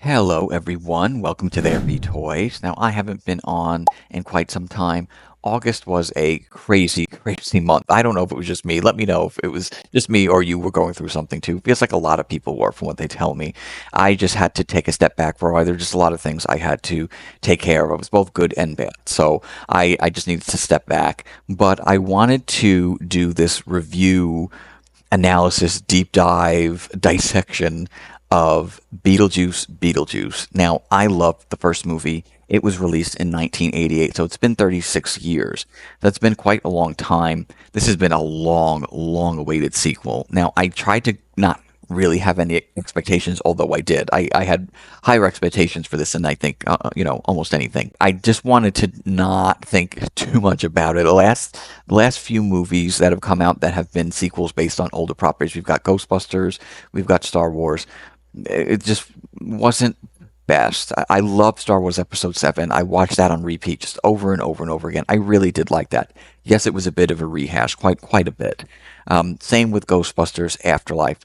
Hello, everyone. Welcome to There Be Toys. Now, I haven't been on in quite some time. August was a crazy, crazy month. I don't know if it was just me. Let me know if it was just me or you were going through something too. Feels like a lot of people were, from what they tell me. I just had to take a step back for a while. There were just a lot of things I had to take care of. It was both good and bad. So I just needed to step back. But I wanted to do this review analysis, deep dive, dissection of Beetlejuice. Now, I loved the first movie. It was released in 1988, so it's been 36 years. That's been quite a long time. This has been a long, long awaited sequel. Now, I tried to not really have any expectations, although I did. I had higher expectations for this than I think, almost anything. I just wanted to not think too much about it. The last few movies that have come out that have been sequels based on older properties, we've got Ghostbusters, we've got Star Wars. It just wasn't best. I love Star Wars Episode 7. I watched that on repeat just over and over and over again. I really did like that. Yes, it was a bit of a rehash, quite a bit. Same with Ghostbusters Afterlife.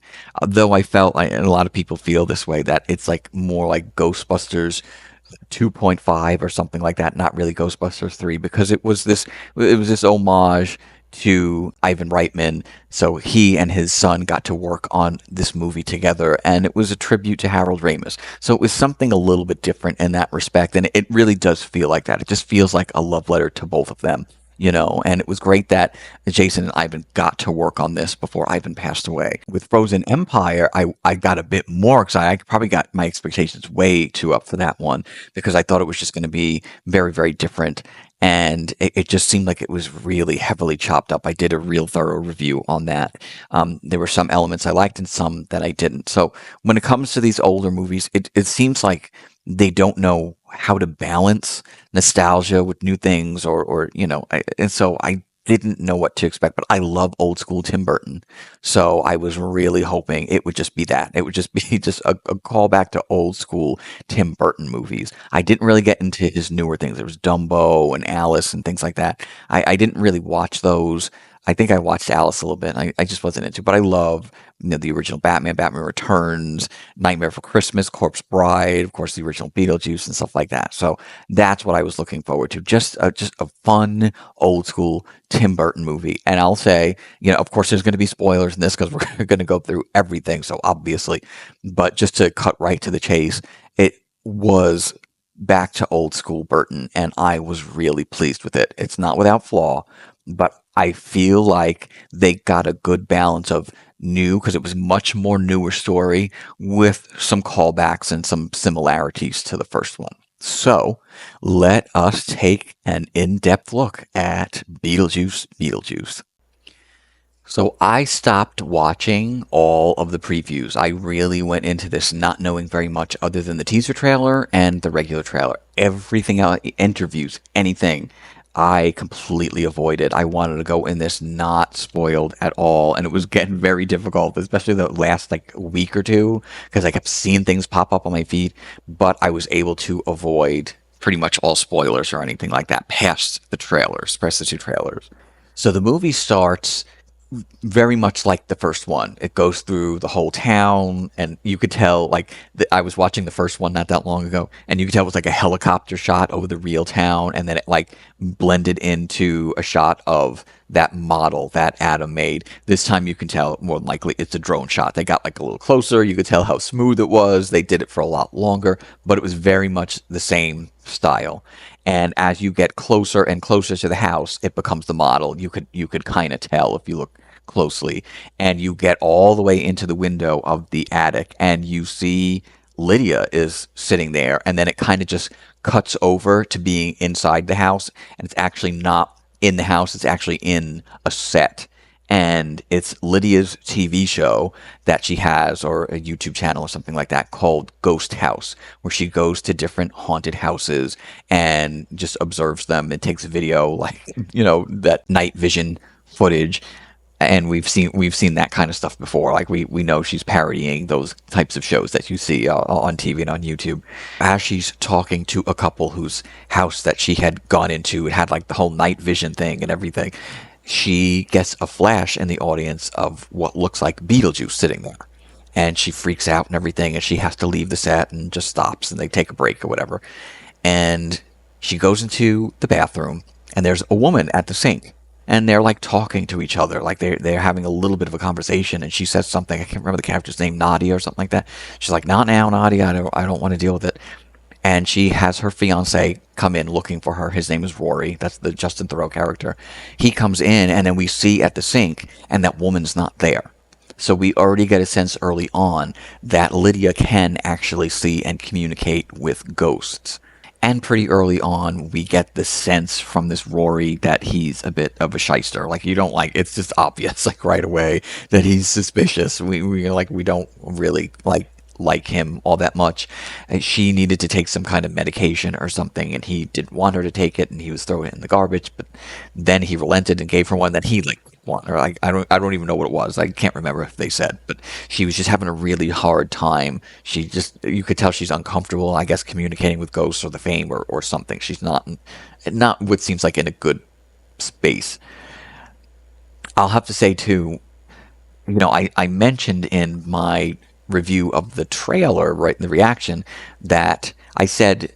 Though I felt, and a lot of people feel this way, that it's like more like Ghostbusters 2.5 or something like that, not really Ghostbusters 3, because it was this homage to Ivan Reitman. So he and his son got to work on this movie together, and it was a tribute to Harold Ramis. So it was something a little bit different in that respect, and it really does feel like that. It just feels like a love letter to both of them. And it was great that Jason and Ivan got to work on this before Ivan passed away. With Frozen Empire, I got a bit more excited. I probably got my expectations way too up for that one because I thought it was just going to be very, very different. And it just seemed like it was really heavily chopped up. I did a real thorough review on that. There were some elements I liked and some that I didn't. So when it comes to these older movies, it seems like they don't know how to balance nostalgia with new things and so I didn't know what to expect, but I love old school Tim Burton. So I was really hoping it would just be that. It would just be just a callback to old school Tim Burton movies. I didn't really get into his newer things. There was Dumbo and Alice and things like that. I didn't really watch those. I think I watched Alice a little bit. I just wasn't into, but I love the original Batman Returns, Nightmare for Christmas, Corpse Bride, of course the original Beetlejuice and stuff like that. So that's what I was looking forward to. Just a fun old school Tim Burton movie. And I'll say, of course there's going to be spoilers in this because we're going to go through everything. So obviously, but just to cut right to the chase, it was back to old school Burton, and I was really pleased with it. It's not without flaw, but I feel like they got a good balance of new, because it was much more newer story with some callbacks and some similarities to the first one. So let us take an in-depth look at Beetlejuice. So I stopped watching all of the previews. I really went into this not knowing very much other than the teaser trailer and the regular trailer. Everything else, interviews, anything, I completely avoided. I wanted to go in this not spoiled at all, and it was getting very difficult, especially the last week or two, because I kept seeing things pop up on my feed. But I was able to avoid pretty much all spoilers or anything like that past the two trailers. So the movie starts very much like the first one. It goes through the whole town, and you could tell, I was watching the first one not that long ago, and you could tell it was like a helicopter shot over the real town, and then it blended into a shot of that model that Adam made. This time you can tell more than likely it's a drone shot. They got a little closer. You could tell how smooth it was. They did it for a lot longer, but it was very much the same style. And as you get closer and closer to the house, it becomes the model. You could kind of tell if you look closely, and you get all the way into the window of the attic, and you see Lydia is sitting there, and then it kind of just cuts over to being inside the house, and it's actually not in the house, it's actually in a set. And it's Lydia's TV show that she has, or a YouTube channel or something like that, called Ghost House, where she goes to different haunted houses and just observes them and takes video, that night vision footage. And we've seen that kind of stuff before. We know she's parodying those types of shows that you see on TV and on YouTube. As she's talking to a couple whose house that she had gone into, it had the whole night vision thing and everything. She gets a flash in the audience of what looks like Beetlejuice sitting there. and she freaks out and everything, and she has to leave the set and just stops and they take a break or whatever. And she goes into the bathroom, and there's a woman at the sink, and they're like talking to each other, like they're having a little bit of a conversation. And she says something, I can't remember the character's name, Nadia or something like that. She's like, "Not now, Nadia. I don't want to deal with it." And she has her fiance come in looking for her. His name is Rory. That's the Justin Theroux character. He comes in, and then we see at the sink, and that woman's not there. So we already get a sense early on that Lydia can actually see and communicate with ghosts. And pretty early on, we get the sense from this Rory that he's a bit of a shyster. Like, you don't like, it's just obvious, like, right away that he's suspicious. We don't really like him all that much. She needed to take some kind of medication or something, and he didn't want her to take it, and he was throwing it in the garbage. But then he relented and gave her one that he like want, or like I don't even know what it was. I can't remember if they said, but she was just having a really hard time. She just, you could tell she's uncomfortable, I guess, communicating with ghosts or the fame or something. She's not what seems like in a good space. I'll have to say too, I mentioned in my review of the trailer, right, in the reaction, that I said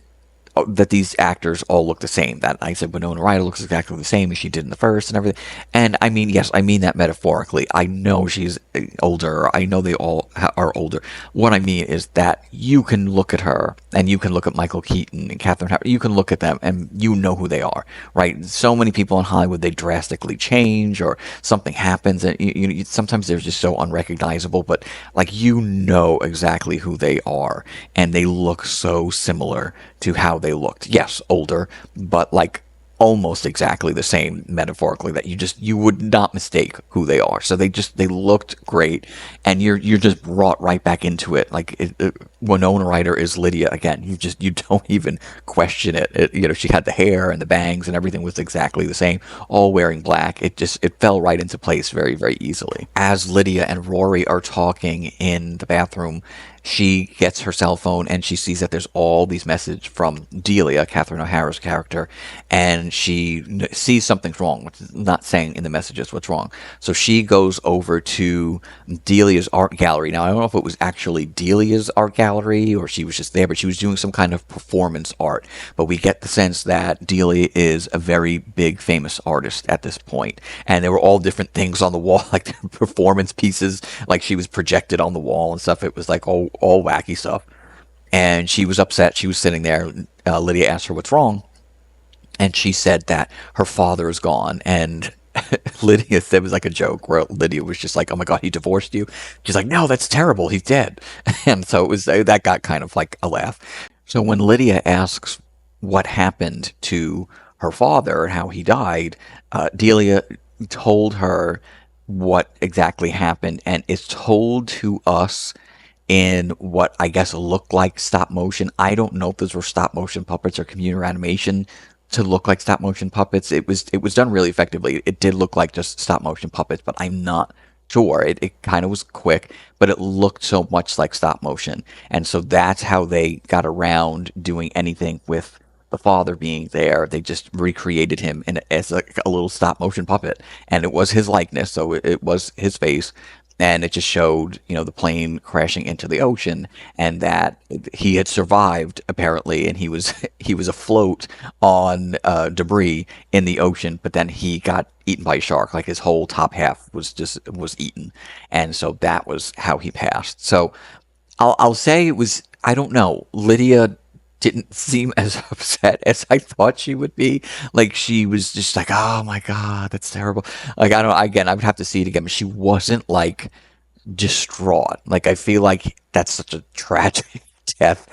that these actors all look the same. That I said Winona Ryder looks exactly the same as she did in the first and everything. And I mean, yes, I mean that metaphorically. I know she's older. I know they all are older. What I mean is that you can look at her and you can look at Michael Keaton and Catherine Howard. You can look at them and you know who they are, right? So many people in Hollywood, they drastically change or something happens, and sometimes they're just so unrecognizable. But like, exactly who they are, and they look so similar to how they looked. Yes, older, but like almost exactly the same metaphorically, that you would not mistake who they are. So they looked great, and you're just brought right back into it. Like Winona Ryder is Lydia again. You don't even question it. She had the hair and the bangs and everything was exactly the same, all wearing black. It fell right into place very, very easily. As Lydia and Rory are talking in the bathroom, she gets her cell phone and she sees that there's all these messages from Delia, Catherine O'Hara's character, and she sees something's wrong, which is not saying in the messages what's wrong. So she goes over to Delia's art gallery. Now, I don't know if it was actually Delia's art gallery or she was just there, but she was doing some kind of performance art. But we get the sense that Delia is a very big, famous artist at this point. And there were all different things on the wall, like performance pieces, like she was projected on the wall and stuff. It was like all wacky stuff. And she was upset. She was sitting there. Lydia asked her what's wrong. And she said that her father is gone. And Lydia said, it was like a joke where Lydia was just like, "Oh my God, he divorced you?" She's like, "No, that's terrible. He's dead." And so that got kind of like a laugh. So when Lydia asks what happened to her father and how he died, Delia told her what exactly happened. And it's told to us in what I guess looked like stop motion. I don't know if those were stop motion puppets or computer animation to look like stop motion puppets. It was done really effectively. It did look like just stop motion puppets, but I'm not sure. It kind of was quick, but it looked so much like stop motion. And so that's how they got around doing anything with the father being there. They just recreated him as a little stop motion puppet, and it was his likeness, so it was his face. And it just showed, the plane crashing into the ocean, and that he had survived apparently, and he was he was afloat on debris in the ocean, but then he got eaten by a shark. Like his whole top half was eaten, and so that was how he passed. So I'll say it was, I don't know, Lydia didn't seem as upset as I thought she would be. Like, she was just like, "Oh my God, that's terrible." Like, I don't, again, I would have to see it again, but she wasn't like distraught. Like, I feel like that's such a tragic death.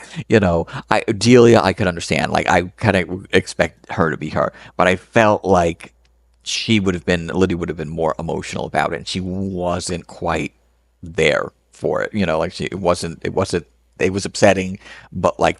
Delia, I could understand. Like, I kind of expect her to be her, but I felt like Lydia would have been more emotional about it, and she wasn't quite there for it. Like, it was upsetting, but like,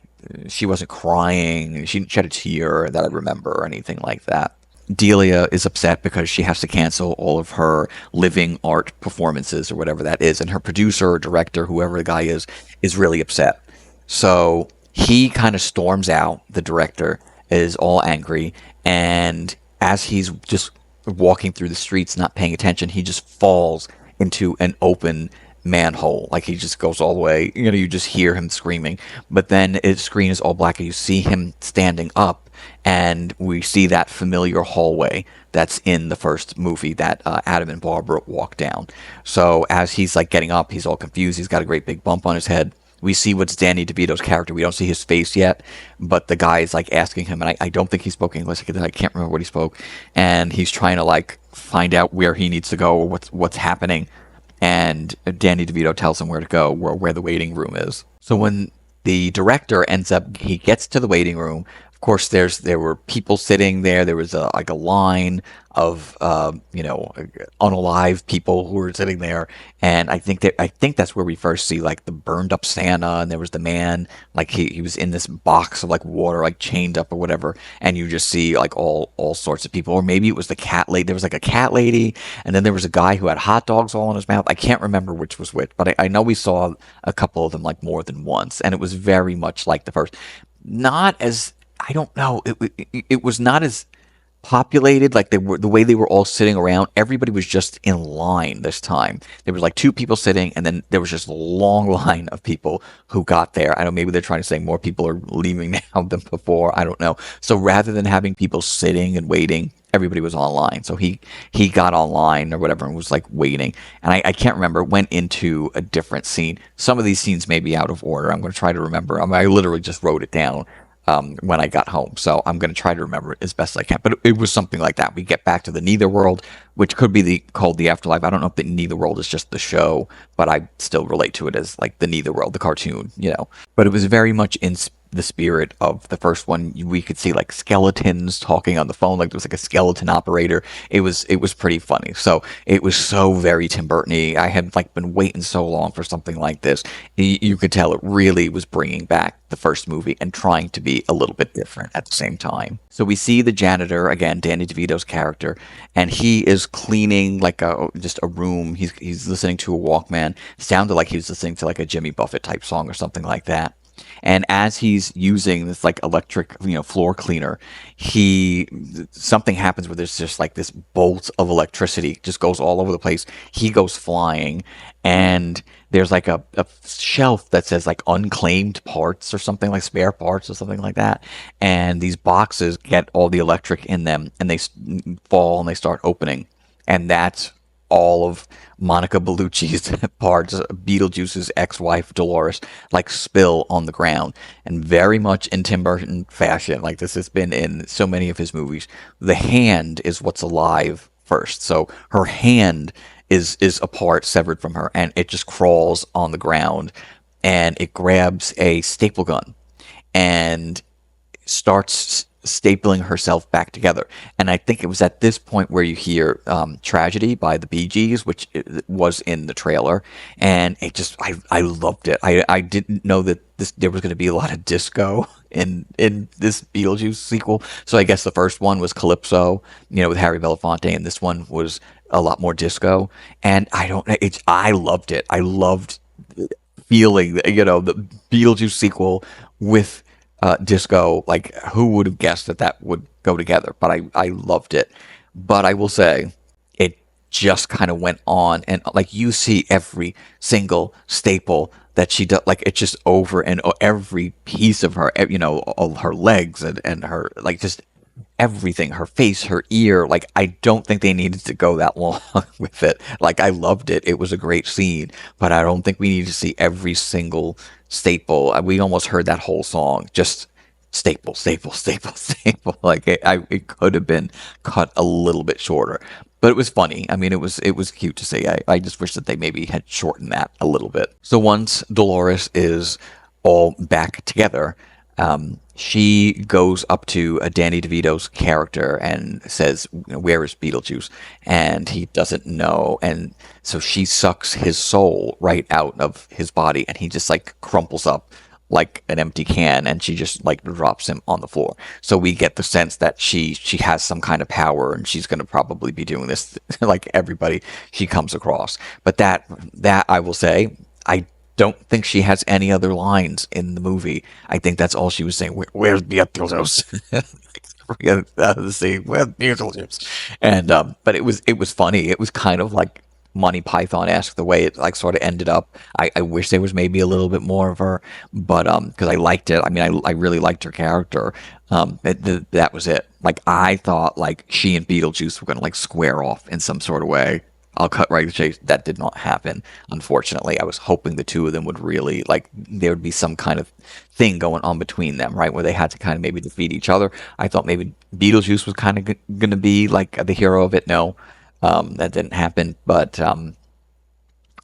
she wasn't crying. She didn't shed a tear that I remember or anything like that. Delia is upset because she has to cancel all of her living art performances or whatever that is, and her producer or director, whoever the guy is really upset. So he kind of storms out. The director is all angry, and as he's just walking through the streets, not paying attention, he just falls into an open manhole. Like he just goes all the way. You just hear him screaming, but then his screen is all black, and you see him standing up, and we see that familiar hallway that's in the first movie that Adam and Barbara walk down. So as he's like getting up, he's all confused. He's got a great big bump on his head. We see what's Danny DeVito's character. We don't see his face yet, but the guy is like asking him, and I don't think he spoke English. I can't remember what he spoke, and he's trying to like find out where he needs to go or what's happening. And Danny DeVito tells him where to go, where the waiting room is. So when the director he gets to the waiting room. Of course, there were people sitting there. There was like a line of unalive people who were sitting there, and I think that's where we first see like the burned up Santa, and there was the man like he was in this box of like water, like chained up or whatever, and you just see like all sorts of people, or maybe it was the cat lady. There was like a cat lady, and then there was a guy who had hot dogs all in his mouth. I can't remember which was which, but I know we saw a couple of them like more than once, and it was very much like the first. Not as I don't know. It was not as populated like they were the way they were all sitting around. Everybody was just in line this time. There was like two people sitting, and then there was just a long line of people who got there. I don't know, maybe they're trying to say more people are leaving now than before. I don't know. So rather than having people sitting and waiting, everybody was online. So he got online or whatever and was like waiting. And I can't remember, went into a different scene. Some of these scenes may be out of order. I'm going to try to remember. I literally just wrote it down when I got home. So I'm going to try to remember it as best I can. But it was something like that. We get back to the Neither World, which could be called the Afterlife. I don't know if the Neither World is just the show, but I still relate to it as like the Neither World, the cartoon. But it was very much in the spirit of the first one. We could see like skeletons talking on the phone, like there was like a skeleton operator. It was pretty funny. So it was so very Tim Burton-y. I had like been waiting so long for something like this. You could tell it really was bringing back the first movie and trying to be a little bit different at the same time. So we see the janitor again, Danny DeVito's character, and he is cleaning like just a room. He's listening to a Walkman. Sounded like he was listening to like a Jimmy Buffett type song or something like that. And as he's using this like electric, floor cleaner, something happens where there's just like this bolt of electricity just goes all over the place. He goes flying, and there's like a shelf that says like unclaimed parts or something, like spare parts or something like that. And these boxes get all the electric in them, and they fall and they start opening. And that's all of Monica Bellucci's parts, Beetlejuice's ex-wife Dolores, like spill on the ground. And very much in Tim Burton fashion, like this has been in so many of his movies, the hand is what's alive first. So her hand is a part severed from her, and it just crawls on the ground, and it grabs a staple gun and starts stapling herself back together. And I think it was at this point where you hear Tragedy by the Bee Gees, which was in the trailer. And I loved it. I didn't know that there was going to be a lot of disco in this Beetlejuice sequel. So I guess the first one was Calypso, with Harry Belafonte, and this one was a lot more disco. And I loved it. I loved feeling, the Beetlejuice sequel with disco. Like, who would have guessed that would go together? But I loved it. But I will say, it just kind of went on, and like you see every single staple that she does, like it's just over and every piece of her, all her legs and her, like just everything, her face, her ear. Like, I don't think they needed to go that long with it. Like, I loved it. It was a great scene, but I don't think we need to see every single staple. We almost heard that whole song, just staple, staple, staple, staple. Like, it could have been cut a little bit shorter, but it was funny. I mean, it was cute to see. I just wish that they maybe had shortened that a little bit. So once Dolores is all back together, she goes up to Danny DeVito's character and says, "Where is Beetlejuice?" And he doesn't know. And so she sucks his soul right out of his body, and he just like crumples up like an empty can, and she just like drops him on the floor. So we get the sense that she has some kind of power, and she's going to probably be doing this like everybody she comes across. But that I will say, I don't think she has any other lines in the movie. I think that's all she was saying. Where's Beetlejuice? The scene, where's Beetlejuice? And but it was funny. It was kind of like Monty Python-esque the way it like sort of ended up. I wish there was maybe a little bit more of her, but because I liked it. I mean, I really liked her character. That was it. Like I thought, like she and Beetlejuice were gonna like square off in some sort of way. I'll cut right to the chase. That did not happen. Unfortunately, I was hoping the two of them would really like there would be some kind of thing going on between them, right, where they had to kind of maybe defeat each other. I thought maybe Beetlejuice was kind of going to be like the hero of it. No, that didn't happen. But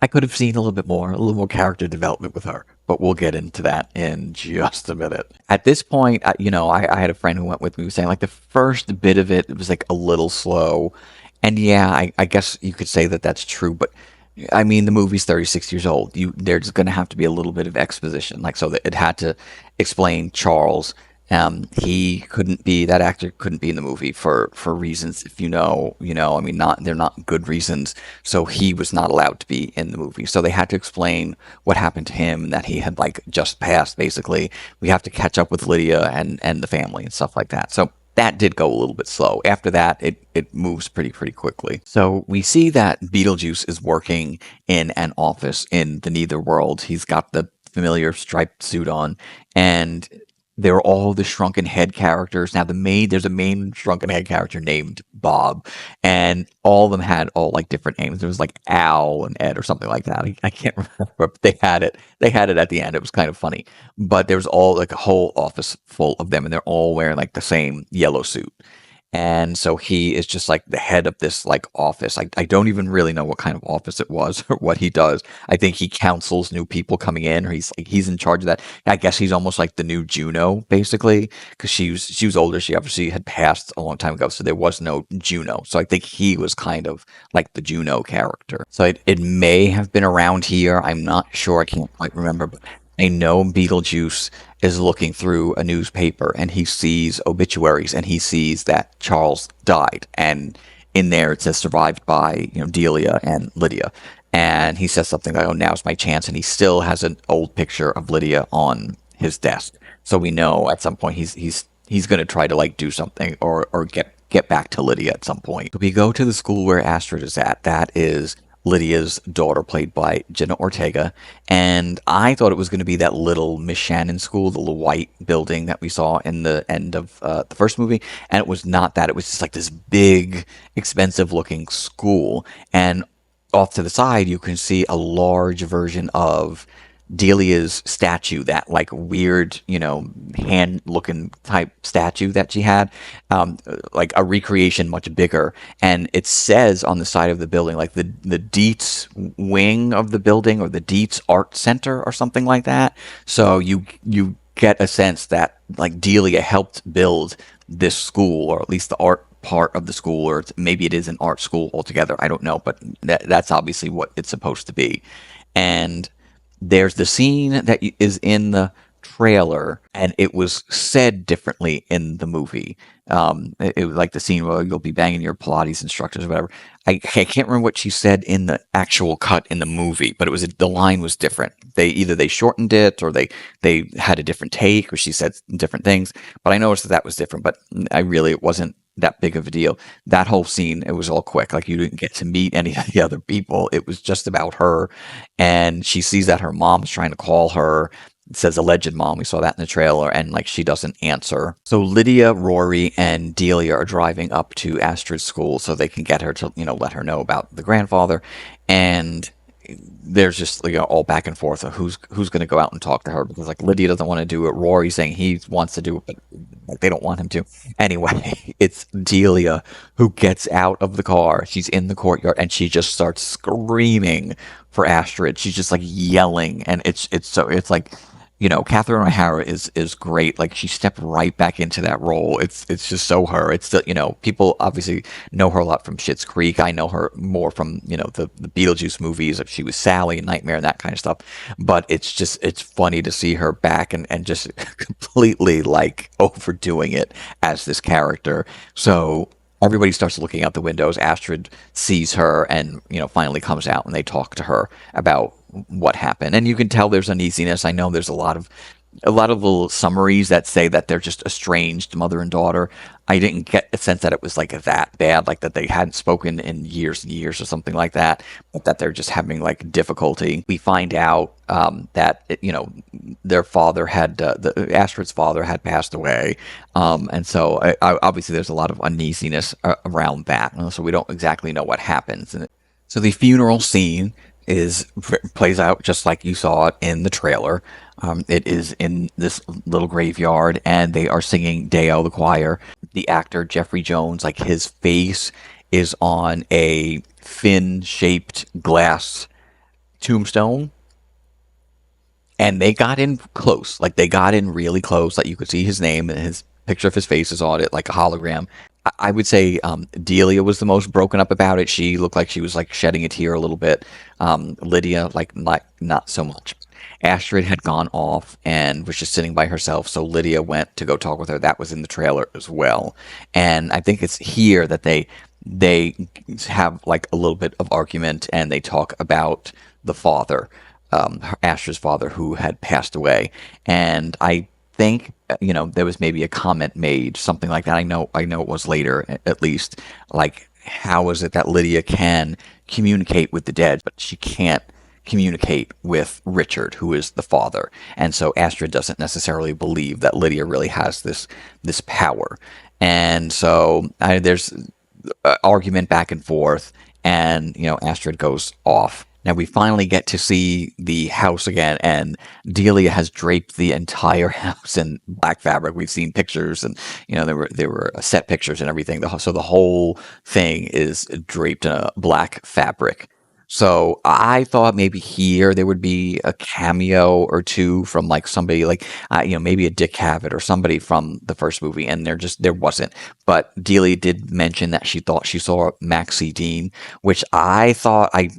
I could have seen a little more character development with her. But we'll get into that in just a minute. At this point, I had a friend who went with me who was saying like the first bit of it was like a little slow, and yeah, I guess you could say that that's true. But I mean, the movie's 36 years old. There's going to have to be a little bit of exposition, like so that it had to explain Charles. He couldn't be that actor couldn't be in the movie for reasons. If I mean, not they're not good reasons. So he was not allowed to be in the movie. So they had to explain what happened to him, that he had like just passed. Basically, we have to catch up with Lydia and the family and stuff like that. So that did go a little bit slow. After that, it moves pretty quickly. So we see that Beetlejuice is working in an office in the Nether World. He's got the familiar striped suit on, and they're all the shrunken head characters. Now there's a main shrunken head character named Bob, and all of them had all like different names. There was like Al and Ed or something like that. I can't remember, but they had it. They had it at the end. It was kind of funny. But there was all like a whole office full of them, and they're all wearing like the same yellow suit. And so he is just like the head of this like office. I don't even really know what kind of office it was or what he does. I think he counsels new people coming in, or he's in charge of that. I guess he's almost like the new Juno, basically, because she was older. She obviously had passed a long time ago, so there was no Juno. So I think he was kind of like the Juno character. So it may have been around here. I'm not sure. I can't quite remember, but I know Beetlejuice is looking through a newspaper and he sees obituaries and he sees that Charles died. And in there it says survived by, Delia and Lydia. And he says something like, "Oh, now's my chance." And he still has an old picture of Lydia on his desk. So we know at some point he's going to try to like do something or get back to Lydia at some point. So we go to the school where Astrid is at. That is Lydia's daughter, played by Jenna Ortega. And I thought it was going to be that little Miss Shannon school, the little white building that we saw in the end of the first movie. And it was not that. It was just like this big, expensive looking school. And off to the side, you can see a large version of Delia's statue, that like weird, hand looking type statue that she had, like a recreation much bigger. And it says on the side of the building, like the Dietz wing of the building, or the Dietz Art Center or something like that. So you get a sense that like Delia helped build this school, or at least the art part of the school, or maybe it is an art school altogether. I don't know, but that's obviously what it's supposed to be. And there's the scene that is in the trailer, and it was said differently in the movie. It was like the scene where you'll be banging your Pilates instructors or whatever. I can't remember what she said in the actual cut in the movie, but the line was different. They shortened it, or they had a different take, or she said different things. But I noticed that was different. But it wasn't that big of a deal. That whole scene, it was all quick. Like you didn't get to meet any of the other people. It was just about her, and she sees that her mom's trying to call her. It says alleged mom. We saw that in the trailer, and like she doesn't answer. So Lydia, Rory, and Delia are driving up to Astrid's school so they can get her to, let her know about the grandfather. And there's just all back and forth of who's going to go out and talk to her, because like Lydia doesn't want to do it. Rory's saying he wants to do it, but like, they don't want him to. Anyway, it's Delia who gets out of the car. She's in the courtyard and she just starts screaming for Astrid. She's just like yelling, and it's like, Catherine O'Hara is great. Like she stepped right back into that role. It's just so her. It's the people obviously know her a lot from Schitt's Creek. I know her more from the Beetlejuice movies. She was Sally in Nightmare and that kind of stuff. But it's funny to see her back and just completely like overdoing it as this character. So everybody starts looking out the windows. Astrid sees her and, finally comes out, and they talk to her about what happened. And you can tell there's uneasiness. I know there's a lot of a lot of little summaries that say that they're just estranged mother and daughter. I didn't get a sense that it was like that bad, like that they hadn't spoken in years and years or something like that, but that they're just having like difficulty. We find out that their father had Astrid's father had passed away, and so obviously there's a lot of uneasiness around that. So we don't exactly know what happens. And so the funeral scene is plays out just like you saw it in the trailer. It is in this little graveyard, and they are singing Deo the choir. The actor Jeffrey Jones, like his face is on a fin-shaped glass tombstone, and they got in close. Like they got in really close. Like you could see his name and his picture of his face is on it, like a hologram. I would say Delia was the most broken up about it. She looked like she was like shedding a tear a little bit. Lydia, like not so much. Astrid had gone off and was just sitting by herself, so Lydia went to go talk with her. That was in the trailer as well, and I think it's here that they have like a little bit of argument, and they talk about the father, Astrid's father, who had passed away, and I think there was maybe a comment made, something like that. I know it was later, at least, like how is it that Lydia can communicate with the dead, but she can't communicate with Richard, who is the father. And so Astrid doesn't necessarily believe that Lydia really has this power. And so there's argument back and forth, and Astrid goes off. Now we finally get to see the house again, and Delia has draped the entire house in black fabric. We've seen pictures, and there were set pictures and everything. So the whole thing is draped in a black fabric. So I thought maybe here there would be a cameo or two from like somebody like maybe a Dick Cavett or somebody from the first movie, and there wasn't. But Delia did mention that she thought she saw Maxie Dean, which I thought I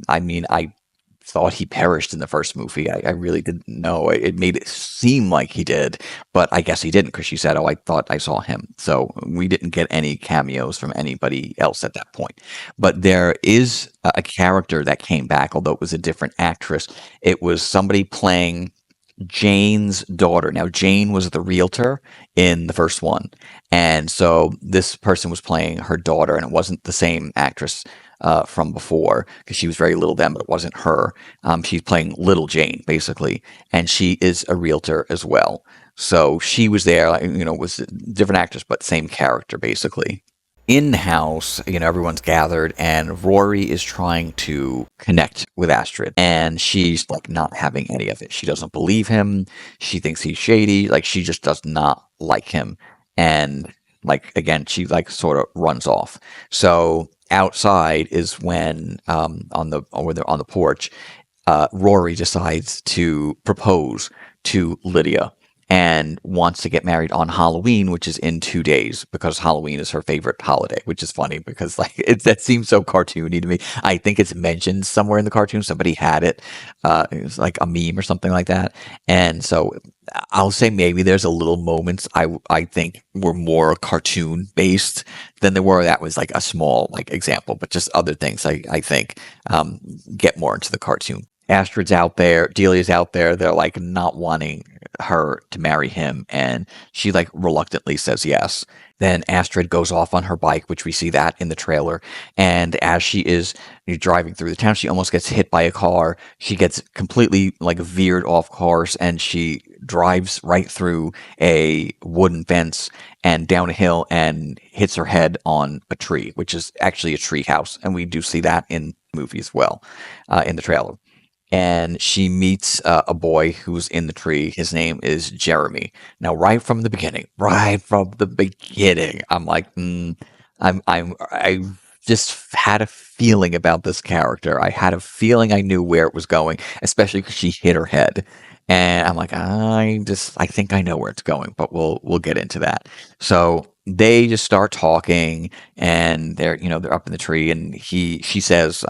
thought he perished in the first movie. I really didn't know. It made it seem like he did, but I guess he didn't, because she said, "Oh, I thought I saw him." So we didn't get any cameos from anybody else at that point. But there is a character that came back, although it was a different actress. It was somebody playing Jane's daughter. Now, Jane was the realtor in the first one. And so this person was playing her daughter, and it wasn't the same actress from before, because she was very little then, but it wasn't her. She's playing Little Jane, basically. And she is a realtor as well. So she was there, like, was a different actress, but same character, basically. In the house, everyone's gathered, and Rory is trying to connect with Astrid, and she's like not having any of it. She doesn't believe him. She thinks he's shady. Like, she just does not like him. And like, again, she like sort of runs off. So outside is when on the porch, Rory decides to propose to Lydia and wants to get married on Halloween, which is in 2 days, because Halloween is her favorite holiday, which is funny because like that seems so cartoony to me. I think it's mentioned somewhere in the cartoon. Somebody had it. It was like a meme or something like that. And so I'll say maybe there's a little moments I think were more cartoon based than there were. That was like a small like example, but just other things I think get more into the cartoon. Astrid's out there, Delia's out there. They're like not wanting her to marry him, and she like reluctantly says yes. Then Astrid goes off on her bike, which we see that in the trailer. And as she is driving through the town, she almost gets hit by a car. She gets completely like veered off course, and she drives right through a wooden fence and down a hill and hits her head on a tree, which is actually a tree house. And we do see that in the movie as well, in the trailer. And she meets a boy who's in the tree. His name is Jeremy. Now, right from the beginning, I'm like, I just had a feeling about this character. I had a feeling I knew where it was going, especially because she hit her head. And I'm like, I think I know where it's going, but we'll get into that. So they just start talking, and they're up in the tree, and she says,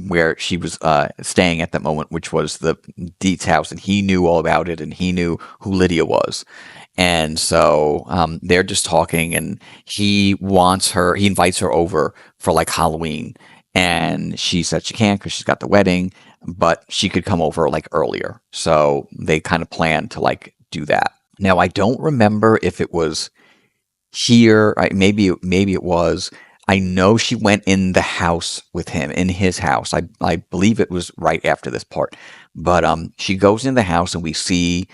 where she was staying at that moment, which was the Dietz house, and he knew all about it, and he knew who Lydia was. And so they're just talking, and he invites her over for like Halloween, and she said she can't because she's got the wedding. but she could come over like earlier. So they kind of planned to like do that. Now I don't remember if it was here. Maybe it was. I know she went in the house with him, in his house. I believe it was right after this part. But she goes in the house and we see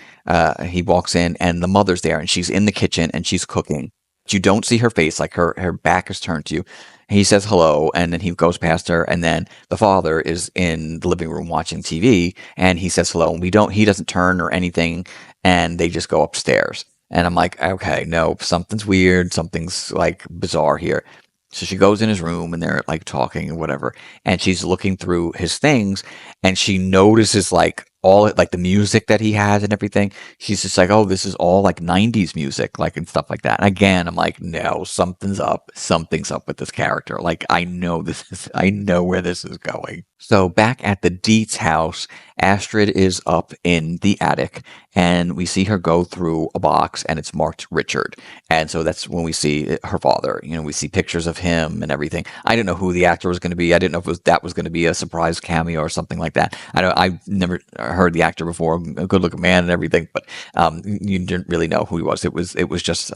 he walks in and the mother's there and she's in the kitchen and she's cooking. You don't see her face, like her back is turned to you. He says hello and then he goes past her and then the father is in the living room watching TV and he says hello and we don't he doesn't turn or anything and they just go upstairs. And I'm like, okay, no, something's weird, something's like bizarre here. So she goes in his room and they're like talking and whatever. And she's looking through his things and she notices like all like the music that he has and everything. She's just like, oh, this is all like 90s music, like and stuff like that. And again, I'm like, no, something's up. Something's up with this character. Like, I know where this is going. So back at the Dietz house, Astrid is up in the attic and we see her go through a box and it's marked Richard. And so that's when we see her father. You know, we see pictures of him and everything. I didn't know who the actor was going to be. I didn't know if that was going to be a surprise cameo or something like that. I've never heard the actor before, a good-looking man and everything, but you didn't really know who he was. It was just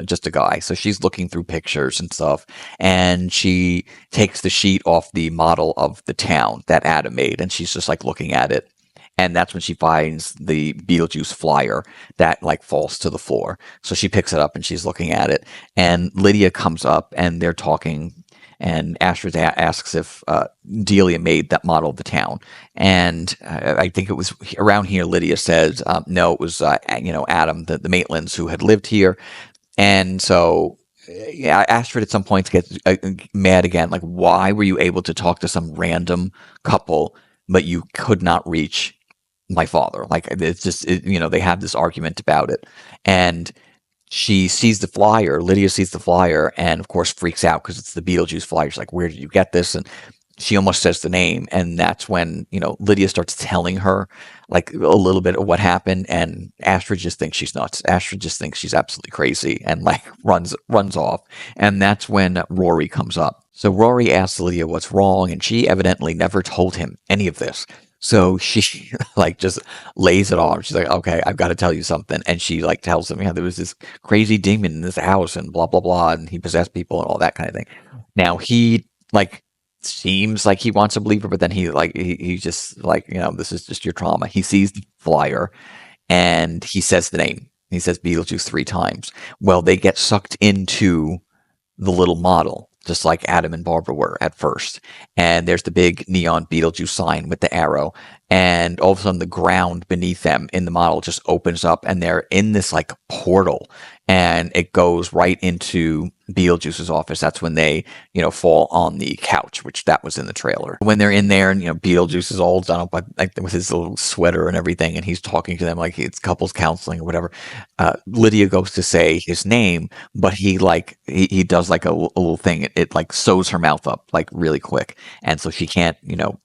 just a guy. So she's looking through pictures and stuff, and she takes the sheet off the model of the town that Adam made, and she's just like looking at it. And that's when she finds the Beetlejuice flyer that like falls to the floor. So she picks it up and she's looking at it. And Lydia comes up and they're talking. And Astrid asks if Delia made that model of the town. And I think it was around here. Lydia says, no, it was Adam, the Maitlands, who had lived here. And so yeah, Astrid at some points gets mad again. Like, why were you able to talk to some random couple, but you could not reach my father? Like, it's just, they have this argument about it. And she sees the flyer. Lydia sees the flyer and, of course, freaks out because it's the Beetlejuice flyer. She's like, where did you get this? And she almost says the name. And that's when, Lydia starts telling her, like, a little bit of what happened. And Astrid just thinks she's nuts. Astrid just thinks she's absolutely crazy and, like, runs off. And that's when Rory comes up. So Rory asks Lydia what's wrong. And she evidently never told him any of this. So she like just lays it on. She's like, okay, I've got to tell you something. And she like tells him, yeah, there was this crazy demon in this house and blah, blah, blah. And he possessed people and all that kind of thing. Now he like seems like he wants to believe her, but then he just like, this is just your trauma. He sees the flyer and he says the name. He says Beetlejuice 3 times. Well, they get sucked into the little model, just like Adam and Barbara were at first. And there's the big neon Beetlejuice sign with the arrow. And all of a sudden, the ground beneath them in the model just opens up, and they're in this like portal, and it goes right into Beetlejuice's office. That's when they, fall on the couch, which that was in the trailer. When they're in there, and Beetlejuice is all done up like with his little sweater and everything, and he's talking to them like it's couples counseling or whatever. Lydia goes to say his name, but he does like a little thing. It like sews her mouth up like really quick, and so she can't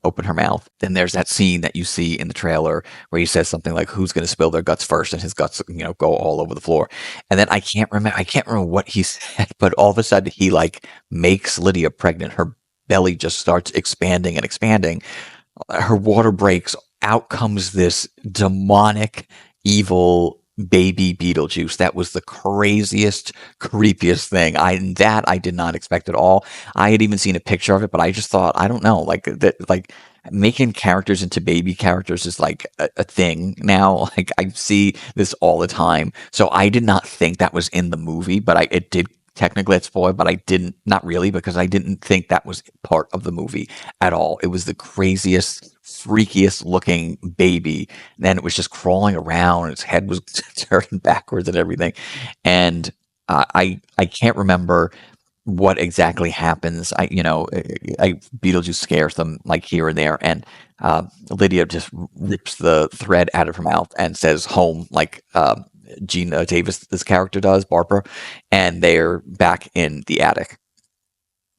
open her mouth. Then there's that scene that you see in the trailer where he says something like, "Who's going to spill their guts first?" And his guts go all over the floor. And then I can't remember what he said, but all of a sudden he like makes Lydia pregnant. Her belly just starts expanding and expanding. Her water breaks. Out comes this demonic, evil baby Beetlejuice. That was the craziest, creepiest thing. I did not expect at all. I had even seen a picture of it, but I just thought, I don't know, like that, like making characters into baby characters is like a thing now. Like I see this all the time. So I did not think that was in the movie, but it did technically get spoiled, but I didn't, not really, because I didn't think that was part of the movie at all. It was the craziest, freakiest looking baby. Then it was just crawling around. Its head was turning backwards and everything. And I can't remember what exactly happens. Beetlejuice scares them like here and there, and Lydia just rips the thread out of her mouth and says "home" like Gina Davis, this character does, Barbara, and they're back in the attic.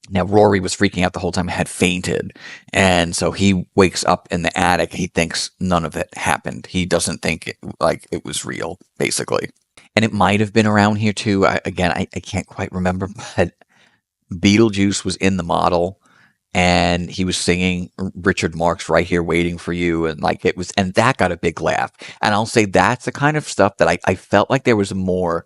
Now Rory was freaking out the whole time, had fainted, and so he wakes up in the attic. He thinks none of it happened. He doesn't think it was real, basically. And it might have been around here too. I can't quite remember, but Beetlejuice was in the model, and he was singing Richard Marx Right Here Waiting for You, and like it was, and that got a big laugh. And I'll say that's the kind of stuff that I felt like there was more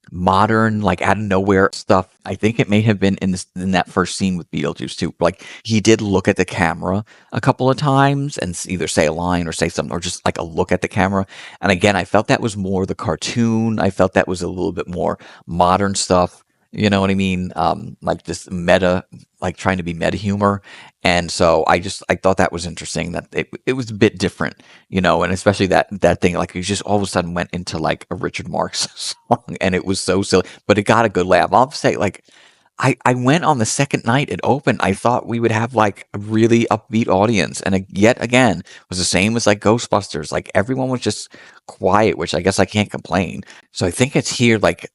modern, like out of nowhere stuff. I think it may have been in that first scene with Beetlejuice too. Like he did look at the camera a couple of times and either say a line or say something or just like a look at the camera. And again, I felt that was more the cartoon. I felt that was a little bit more modern stuff. You know what I mean? Like this meta, like trying to be meta humor. And so I thought that was interesting that it was a bit different, and especially that thing, like he just all of a sudden went into like a Richard Marx song, and it was so silly, but it got a good laugh. I'll say, like, I went on the second night it opened. I thought we would have like a really upbeat audience, and yet again was the same as like Ghostbusters. Like everyone was just quiet, which I guess I can't complain. So I think it's here like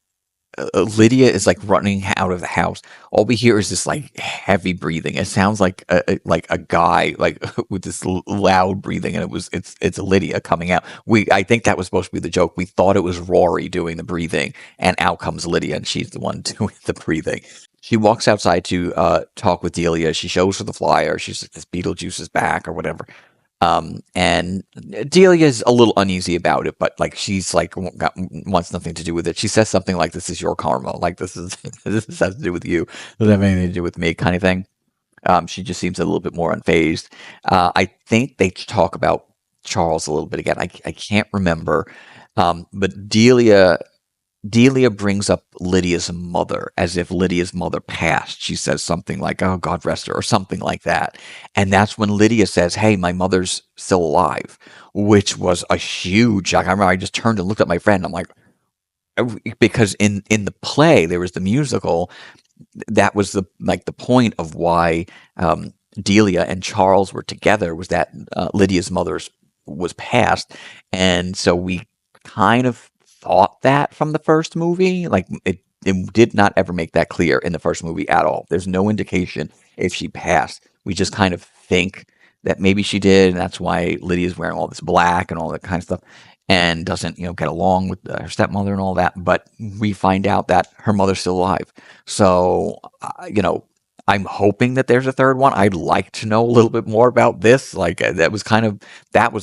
Lydia is like running out of the house. All we hear is this like heavy breathing. It sounds like a guy like with this loud breathing, and it's Lydia coming out. I think that was supposed to be the joke. We thought it was Rory doing the breathing, and out comes Lydia, and she's the one doing the breathing. She walks outside to talk with Delia. She shows her the flyer. She's like, "This Beetlejuice is back," or whatever. And Delia's a little uneasy about it, but like she's like wants nothing to do with it. She says something like, "This is your karma. Like this is this has to do with you. Doesn't have anything to do with me," kind of thing. She just seems a little bit more unfazed. I think they talk about Charles a little bit again. I can't remember, but Delia brings up Lydia's mother as if Lydia's mother passed. She says something like, "Oh, God rest her," or something like that. And that's when Lydia says, "Hey, my mother's still alive," which was a huge shock. I remember I just turned and looked at my friend. I'm like, because in the play, there was the musical, that was the point of why Delia and Charles were together, was that Lydia's mother's was passed, and so we kind of thought that from the first movie. Like it did not ever make that clear in the first movie at all. There's no indication if she passed. We just kind of think that maybe she did, and that's why Lydia's wearing all this black and all that kind of stuff, and doesn't get along with her stepmother and all that. But we find out that her mother's still alive. So I'm hoping that there's a third one. I'd like to know a little bit more about this. Like that was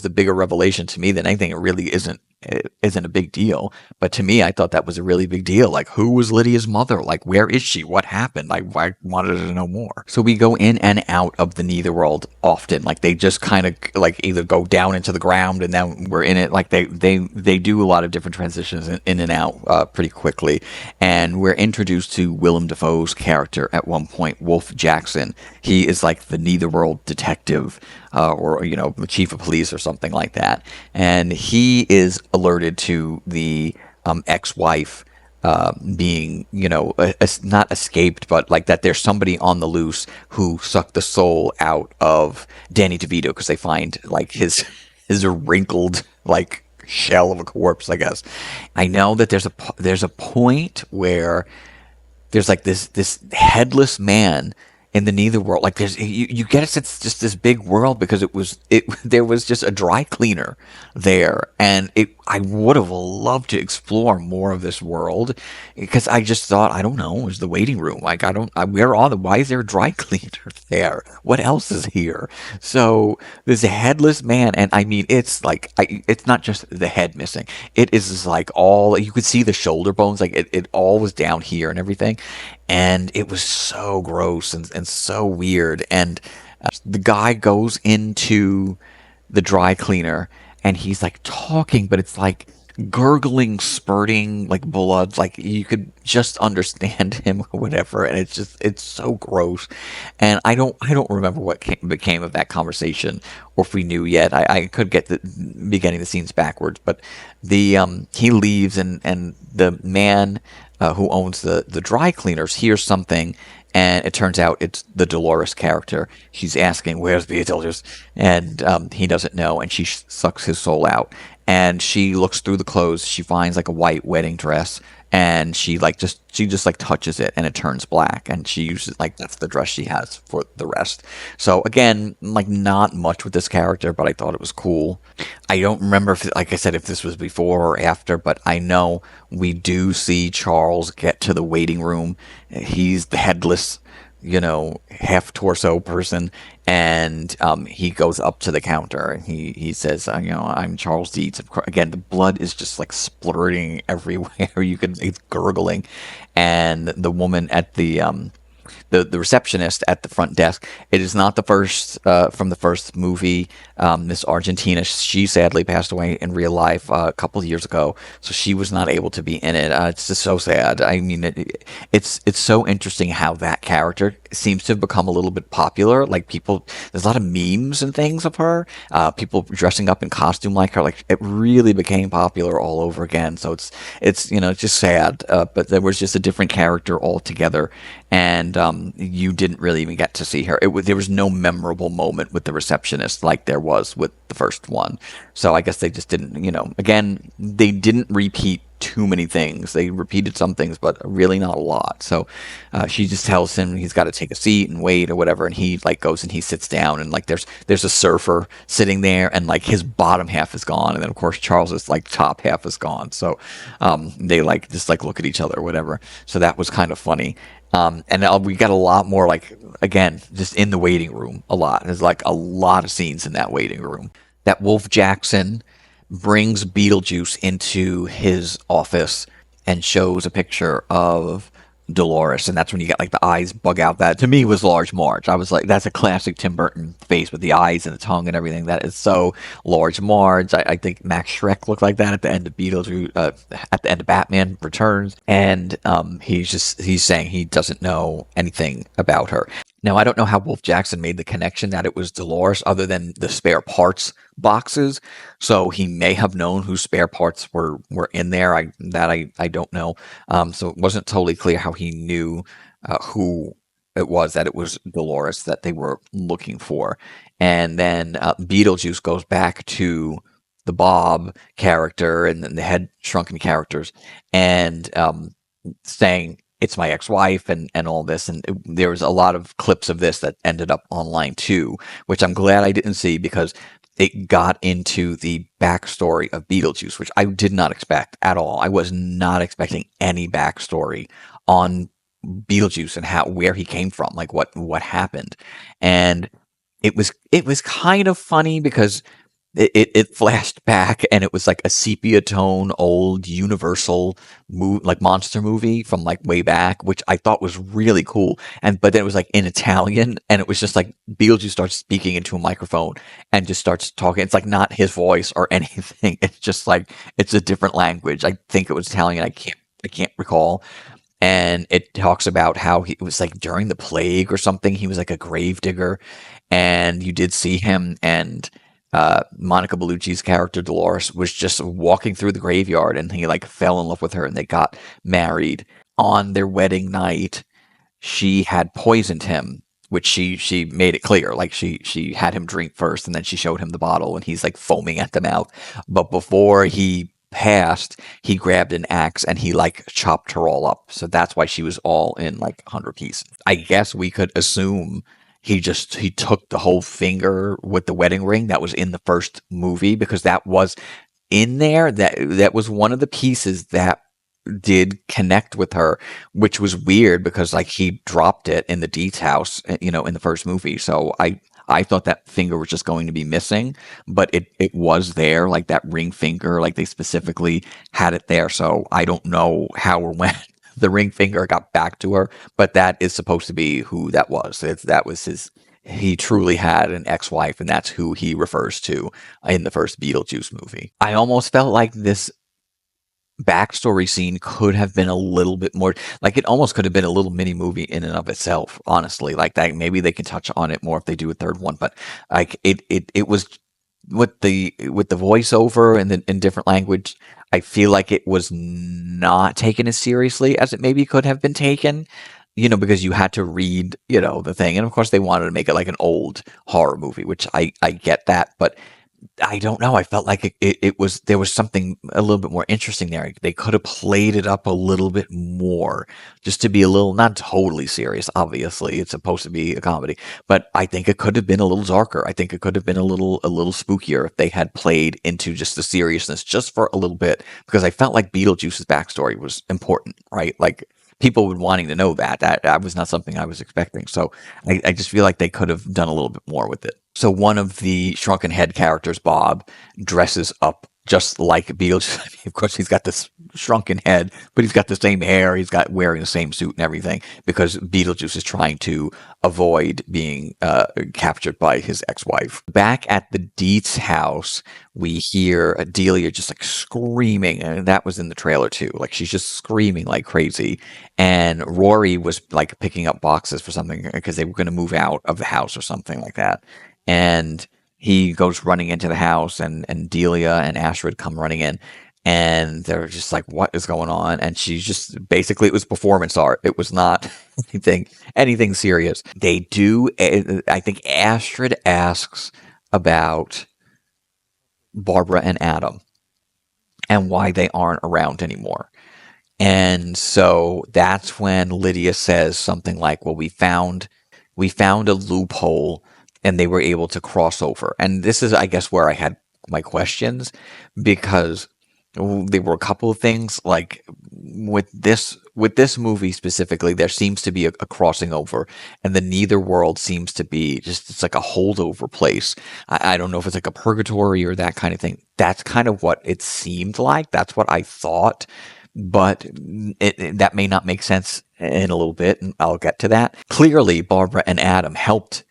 the bigger revelation to me than anything. It really isn't a big deal, but to me, I thought that was a really big deal. Like, who was Lydia's mother? Like, where is she? What happened? I wanted to know more. So we go in and out of the Netherworld often. Like, they just kind of like either go down into the ground and then we're in it. Like they do a lot of different transitions in and out pretty quickly. And we're introduced to Willem Dafoe's character at one point, Wolf Jackson. He is like the Netherworld detective, or the chief of police or something like that, and he is alerted to the ex-wife being, not escaped, but like that there's somebody on the loose who sucked the soul out of Danny DeVito, because they find like his wrinkled like shell of a corpse, I guess. I know that there's a point where there's like this headless man in the Netherworld. Like you get it, it's just this big world, because there was just a dry cleaner there, and I would have loved to explore more of this world, because I just thought, I don't know, is the waiting room, like why is there a dry cleaner there? What else is here? So there's a headless man, and I mean, it's like it's not just the head missing, it is like all, you could see the shoulder bones, like it all was down here and everything, and it was so gross and so weird. And the guy goes into the dry cleaner, and he's like talking, but it's like gurgling, spurting like blood, like you could just understand him or whatever. And it's so gross. And I don't remember what became of that conversation, or if we knew yet. I could get be getting the scenes backwards, but he leaves, and the man who owns the dry cleaners hears something, and it turns out it's the Dolores character. She's asking, "Where's Beetlejuice?" And he doesn't know, and she sucks his soul out. And she looks through the clothes. She finds like a white wedding dress, and she just like touches it, and it turns black, and she uses, like, that's the dress she has for the rest. So again, like, not much with this character, but I thought it was cool. I don't remember if, like I said, if this was before or after, but I know we do see Charles get to the waiting room. He's the headless half torso person, and he goes up to the counter and he says, I'm Charles Deeds. Again, the blood is just like splurting everywhere. It's gurgling, and the woman at the receptionist at the front desk. It is not the first from the first movie. Miss Argentina, she sadly passed away in real life a couple of years ago, so she was not able to be in it. It's just so sad. I mean, it's so interesting how that character seems to have become a little bit popular. Like people, there's a lot of memes and things of her. People dressing up in costume like her. Like it really became popular all over again. So it's just sad. But there was just a different character altogether, and you didn't really even get to see her. There was no memorable moment with the receptionist like there was with the first one. So I guess they just didn't, again, they didn't repeat too many things. They repeated some things, but really not a lot. So she just tells him he's got to take a seat and wait or whatever, and he like goes and he sits down, and like there's a surfer sitting there, and like his bottom half is gone, and then of course Charles's like top half is gone. So they like just like look at each other or whatever. So that was kind of funny. And we got a lot more, like, again, just in the waiting room a lot. There's like a lot of scenes in that waiting room. That Wolf Jackson brings Beetlejuice into his office and shows a picture of Dolores, and that's when you get like the eyes bug out. That to me was Large Marge. I was like, that's a classic Tim Burton face with the eyes and the tongue and everything. That is so Large Marge. I think Max Schreck looked like that at the end of Beetlejuice, at the end of Batman Returns, and he's saying he doesn't know anything about her. Now, I don't know how Wolf Jackson made the connection that it was Dolores other than the spare parts boxes. So he may have known whose spare parts were in there. I don't know. So it wasn't totally clear how he knew who it was, that it was Dolores that they were looking for. And then Beetlejuice goes back to the Bob character and then the head shrunken characters, and saying it's my ex-wife and all this. And there was a lot of clips of this that ended up online too, which I'm glad I didn't see, because it got into the backstory of Beetlejuice, which I did not expect at all. I was not expecting any backstory on Beetlejuice and where he came from, like what happened. And it was kind of funny because it flashed back, and it was like a sepia tone old Universal like monster movie from like way back, which I thought was really cool. But then it was like in Italian, and it was just like Beetlejuice starts speaking into a microphone and just starts talking. It's like not his voice or anything. It's just like it's a different language. I think it was Italian. I can't recall. And it talks about how it was like during the plague or something. He was like a grave digger, and you did see him, and Monica Bellucci's character Dolores was just walking through the graveyard, and he like fell in love with her, and they got married. On their wedding night, she had poisoned him, which she made it clear. Like she had him drink first, and then she showed him the bottle, and he's like foaming at the mouth. But before he passed, he grabbed an axe and he like chopped her all up. So that's why she was all in like 100 pieces. I guess we could assume he took the whole finger with the wedding ring that was in the first movie, because that was in there. That was one of the pieces that did connect with her, which was weird because like he dropped it in the Deeds house, in the first movie. So I thought that finger was just going to be missing, but it was there, like that ring finger, like they specifically had it there. So I don't know how or when the ring finger got back to her, but that is supposed to be who that was. That was his. He truly had an ex-wife, and that's who he refers to in the first Beetlejuice movie. I almost felt like this backstory scene could have been a little bit more, like it almost could have been a little mini movie in and of itself, honestly. Like that, maybe they can touch on it more if they do a third one, but like it was with the voiceover and in different language. I feel like it was not taken as seriously as it maybe could have been taken, because you had to read, the thing. And of course they wanted to make it like an old horror movie, which I get that, but I don't know. I felt like there was something a little bit more interesting there. They could have played it up a little bit more, just to be a little, not totally serious. Obviously, it's supposed to be a comedy, but I think it could have been a little darker. I think it could have been a little spookier if they had played into just the seriousness just for a little bit, because I felt like Beetlejuice's backstory was important, right? Like people would wanting to know that. That was not something I was expecting. So I just feel like they could have done a little bit more with it. So one of the shrunken head characters, Bob, dresses up just like Beetlejuice. I mean, of course, he's got this shrunken head, but he's got the same hair. He's got wearing the same suit and everything because Beetlejuice is trying to avoid being captured by his ex-wife. Back at the Dietz house, we hear Adelia just like screaming, and that was in the trailer too. Like she's just screaming like crazy. And Rory was like picking up boxes for something because they were going to move out of the house or something like that. And he goes running into the house, and Delia and Astrid come running in, and they're just like, "What is going on?" And she's just basically, it was performance art. It was not anything serious. They do. I think Astrid asks about Barbara and Adam and why they aren't around anymore. And so that's when Lydia says something like, "Well, we found a loophole and they were able to cross over." And this is, I guess, where I had my questions because there were a couple of things like with this movie specifically, there seems to be a crossing over, and the Neither World seems to be just it's like a holdover place. I don't know if it's like a purgatory or that kind of thing. That's kind of what it seemed like. That's what I thought, but that may not make sense in a little bit, and I'll get to that. Clearly, Barbara and Adam helped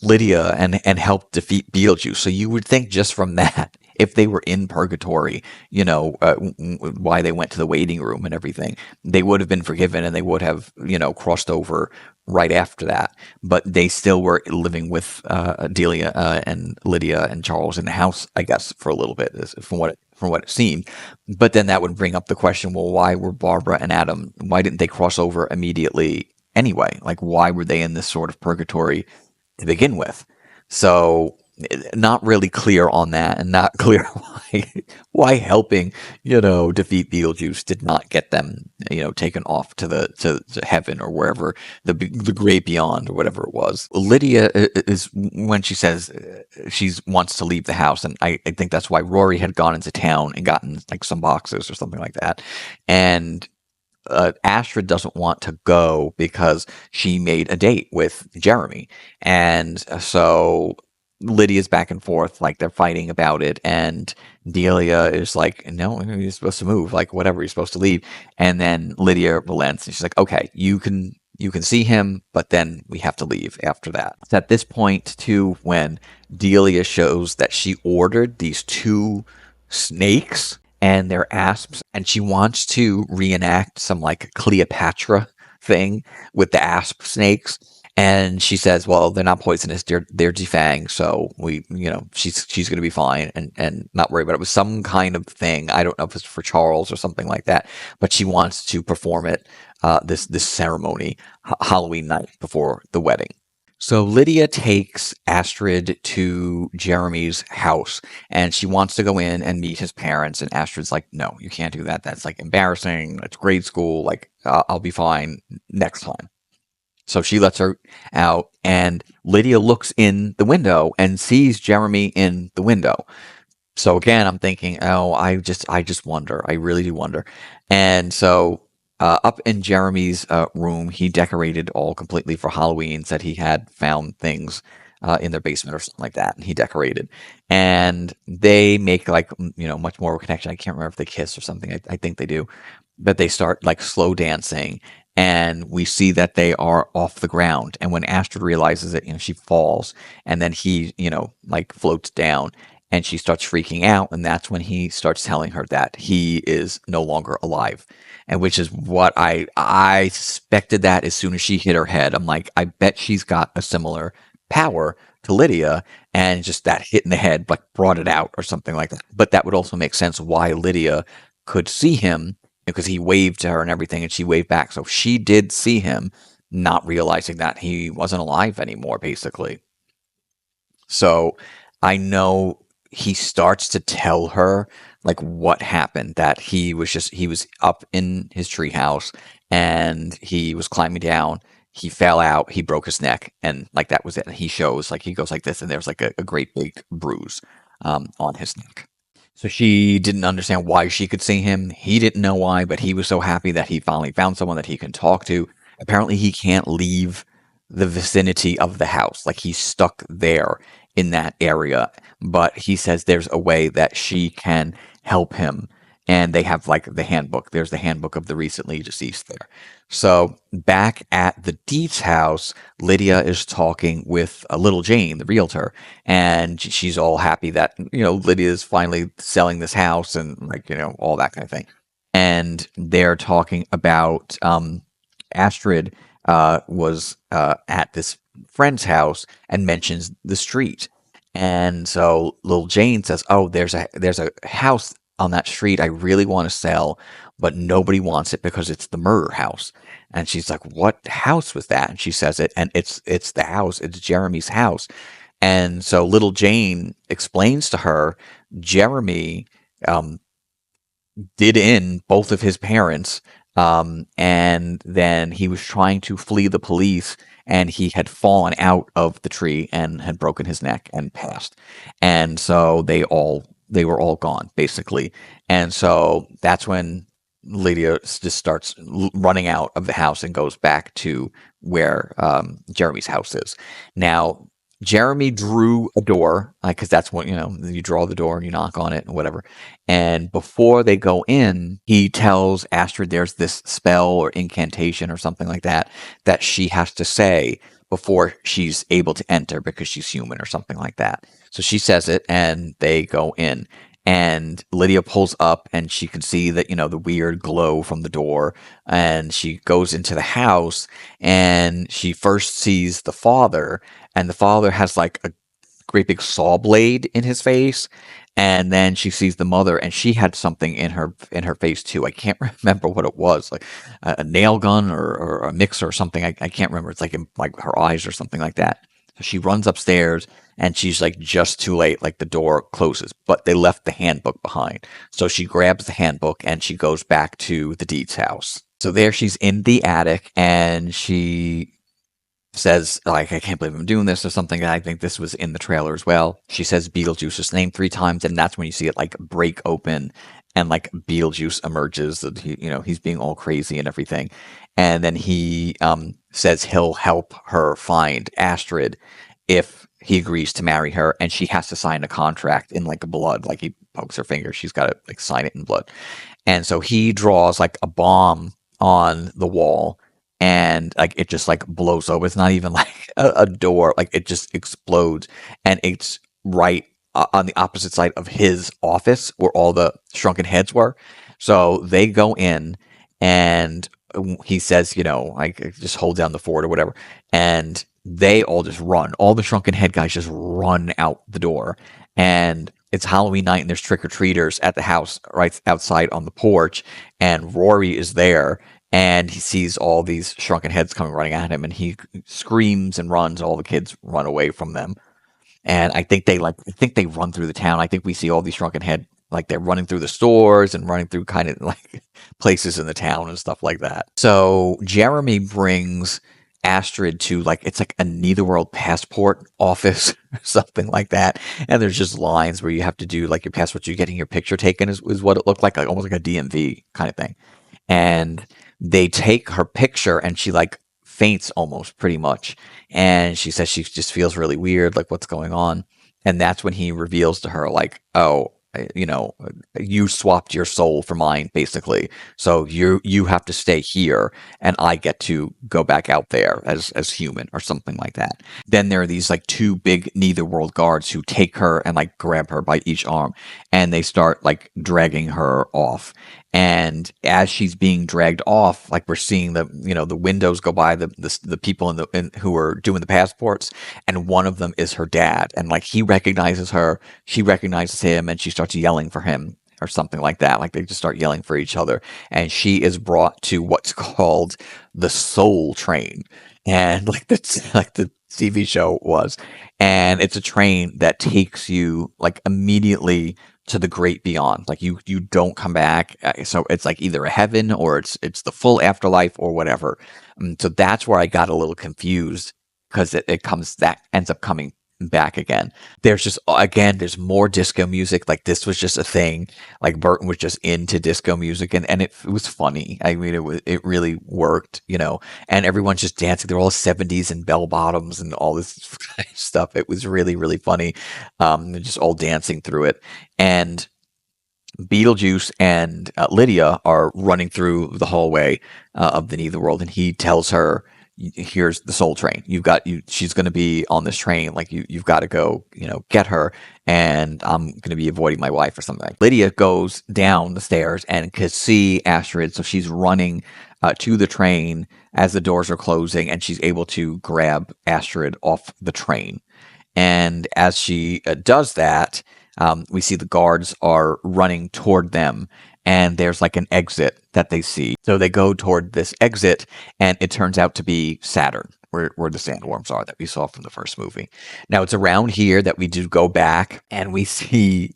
Lydia and helped defeat Beetlejuice. So you would think just from that, if they were in purgatory, why they went to the waiting room and everything, they would have been forgiven and they would have, crossed over right after that. But they still were living with Delia and Lydia and Charles in the house, I guess, for a little bit, from what it seemed. But then that would bring up the question: well, why were Barbara and Adam? Why didn't they cross over immediately anyway? Like, why were they in this sort of purgatory to begin with? So not really clear on that, and not clear why helping defeat Beetlejuice did not get them taken off to heaven or wherever the great beyond or whatever it was. Lydia is when she says she wants to leave the house, and I think that's why Rory had gone into town and gotten like some boxes or something like that, and Astrid doesn't want to go because she made a date with Jeremy. And so Lydia's back and forth, like they're fighting about it. And Delia is like, no, you're supposed to move, like whatever, you're supposed to leave. And then Lydia relents and she's like, okay, you can see him, but then we have to leave after that. It's at this point, too, when Delia shows that she ordered these two snakes and they're asps, and she wants to reenact some like Cleopatra thing with the asp snakes. And she says, "Well, they're not poisonous; they're defanged, so she's going to be fine and not worry about it." It was some kind of thing. I don't know if it's for Charles or something like that, but she wants to perform it this ceremony Halloween night before the wedding. So Lydia takes Astrid to Jeremy's house, and she wants to go in and meet his parents. And Astrid's like, "No, you can't do that. That's like embarrassing. It's grade school. Like, I'll be fine next time." So she lets her out, and Lydia looks in the window and sees Jeremy in the window. So again, I'm thinking, oh, I just wonder. I really do wonder. And so up in Jeremy's room, he decorated all completely for Halloween. Said he had found things in their basement or something like that, and he decorated. And they make like much more of a connection. I can't remember if they kiss or something. I think they do, but they start like slow dancing. And we see that they are off the ground. And when Astrid realizes it, she falls, and then he, like floats down, and she starts freaking out. And that's when he starts telling her that he is no longer alive. And which is what I suspected that as soon as she hit her head. I'm like, I bet she's got a similar power to Lydia, and just that hit in the head like brought it out or something like that. But that would also make sense why Lydia could see him, because he waved to her and everything, and she waved back. So she did see him, not realizing that he wasn't alive anymore, basically. So I know he starts to tell her like what happened, that he was up in his treehouse and he was climbing down. He fell out, he broke his neck, and like that was it. And he shows like he goes like this, and there's like a great big bruise on his neck. So she didn't understand why she could see him. He didn't know why, but he was so happy that he finally found someone that he can talk to. Apparently, he can't leave the vicinity of the house. Like he's stuck there in that area. But he says there's a way that she can help him. And they have like the handbook. There's the handbook of the recently deceased there. So back at the Deets house, Lydia is talking with little Jane, the realtor, and she's all happy that Lydia is finally selling this house and like all that kind of thing. And they're talking about Astrid was at this friend's house and mentions the street. And so little Jane says, "Oh, there's a house on that street I really want to sell, but nobody wants it because it's the murder house." And she's like, "What house was that?" And she says it, and it's the house. It's Jeremy's house. And so little Jane explains to her, Jeremy um, did in both of his parents. And then he was trying to flee the police, and he had fallen out of the tree and had broken his neck and passed. And so they were all gone basically. And so that's when Lydia just starts running out of the house and goes back to where Jeremy's house is. Now, Jeremy drew a door, because that's what, you draw the door and you knock on it and whatever. And before they go in, he tells Astrid there's this spell or incantation or something like that that she has to say before she's able to enter because she's human or something like that. So she says it and they go in. And Lydia pulls up and she can see that, the weird glow from the door. And she goes into the house and she first sees the father, and the father has like a great big saw blade in his face. And then she sees the mother, and she had something in her face too. I can't remember what it was, like a nail gun or a mixer or something. I can't remember. It's like in like her eyes or something like that. So she runs upstairs, and she's like just too late. Like the door closes, but they left the handbook behind. So she grabs the handbook and she goes back to the Deeds house. So there she's in the attic, and she says, like, "I can't believe I'm doing this," or something. I think this was in the trailer as well. She says Beetlejuice's name 3 times, and that's when you see it like break open, and like Beetlejuice emerges. That he's being all crazy and everything. And then he says he'll help her find Astrid if he agrees to marry her, and she has to sign a contract in like blood. Like he pokes her finger, she's got to like sign it in blood. And so he draws like a bomb on the wall, and like it just like blows over. It's not even like a door, like it just explodes, and it's right on the opposite side of his office where all the shrunken heads were. So they go in, and he says, like just hold down the fort or whatever, and they all just run. All the shrunken head guys just run out the door, and it's Halloween night, and there's trick or treaters at the house right outside on the porch, and Rory is there, and he sees all these shrunken heads coming running at him, and he screams and runs. All the kids run away from them, and I think they run through the town. I think we see all these shrunken head, like they're running through the stores and running through kind of like places in the town and stuff like that. So Jeremy brings Astrid to like it's like a Netherworld passport office or something like that. And there's just lines where you have to do like your passport, you're getting your picture taken is what it looked like almost like a DMV kind of thing. And they take her picture, and she like faints almost pretty much. And she says she just feels really weird, like what's going on. And that's when he reveals to her, like, "Oh, you swapped your soul for mine, basically. So you have to stay here, and I get to go back out there as human," or something like that. Then there are these like two big Netherworld guards who take her and like grab her by each arm, and they start like dragging her off. And as she's being dragged off, like we're seeing the windows go by the people who are doing the passports, and one of them is her dad, and like he recognizes her, she recognizes him, and she starts yelling for him or something like that. Like they just start yelling for each other, and she is brought to what's called the Soul Train, and like the TV show was, and it's a train that takes you like immediately to the great beyond. Like you don't come back. So it's like either a heaven or it's the full afterlife or whatever. So that's where I got a little confused, because it ends up coming back again. There's just again, there's more disco music. Like this was just a thing. Like Burton was just into disco music, and it was funny. I mean, it really worked, And everyone's just dancing. They're all 70s and bell bottoms and all this kind of stuff. It was really really funny. They're just all dancing through it, and Beetlejuice and Lydia are running through the hallway of the Netherworld, and he tells her, "Here's the Soul Train. You've got you. She's going to be on this train. Like you've got to go, get her. And I'm going to be avoiding my wife or something." Lydia goes down the stairs and can see Astrid, so she's running to the train as the doors are closing, and she's able to grab Astrid off the train. And as she does that, we see the guards are running toward them, and there's like an exit that they see. So they go toward this exit, and it turns out to be Saturn, where the sandworms are that we saw from the first movie. Now, it's around here that we do go back, and we see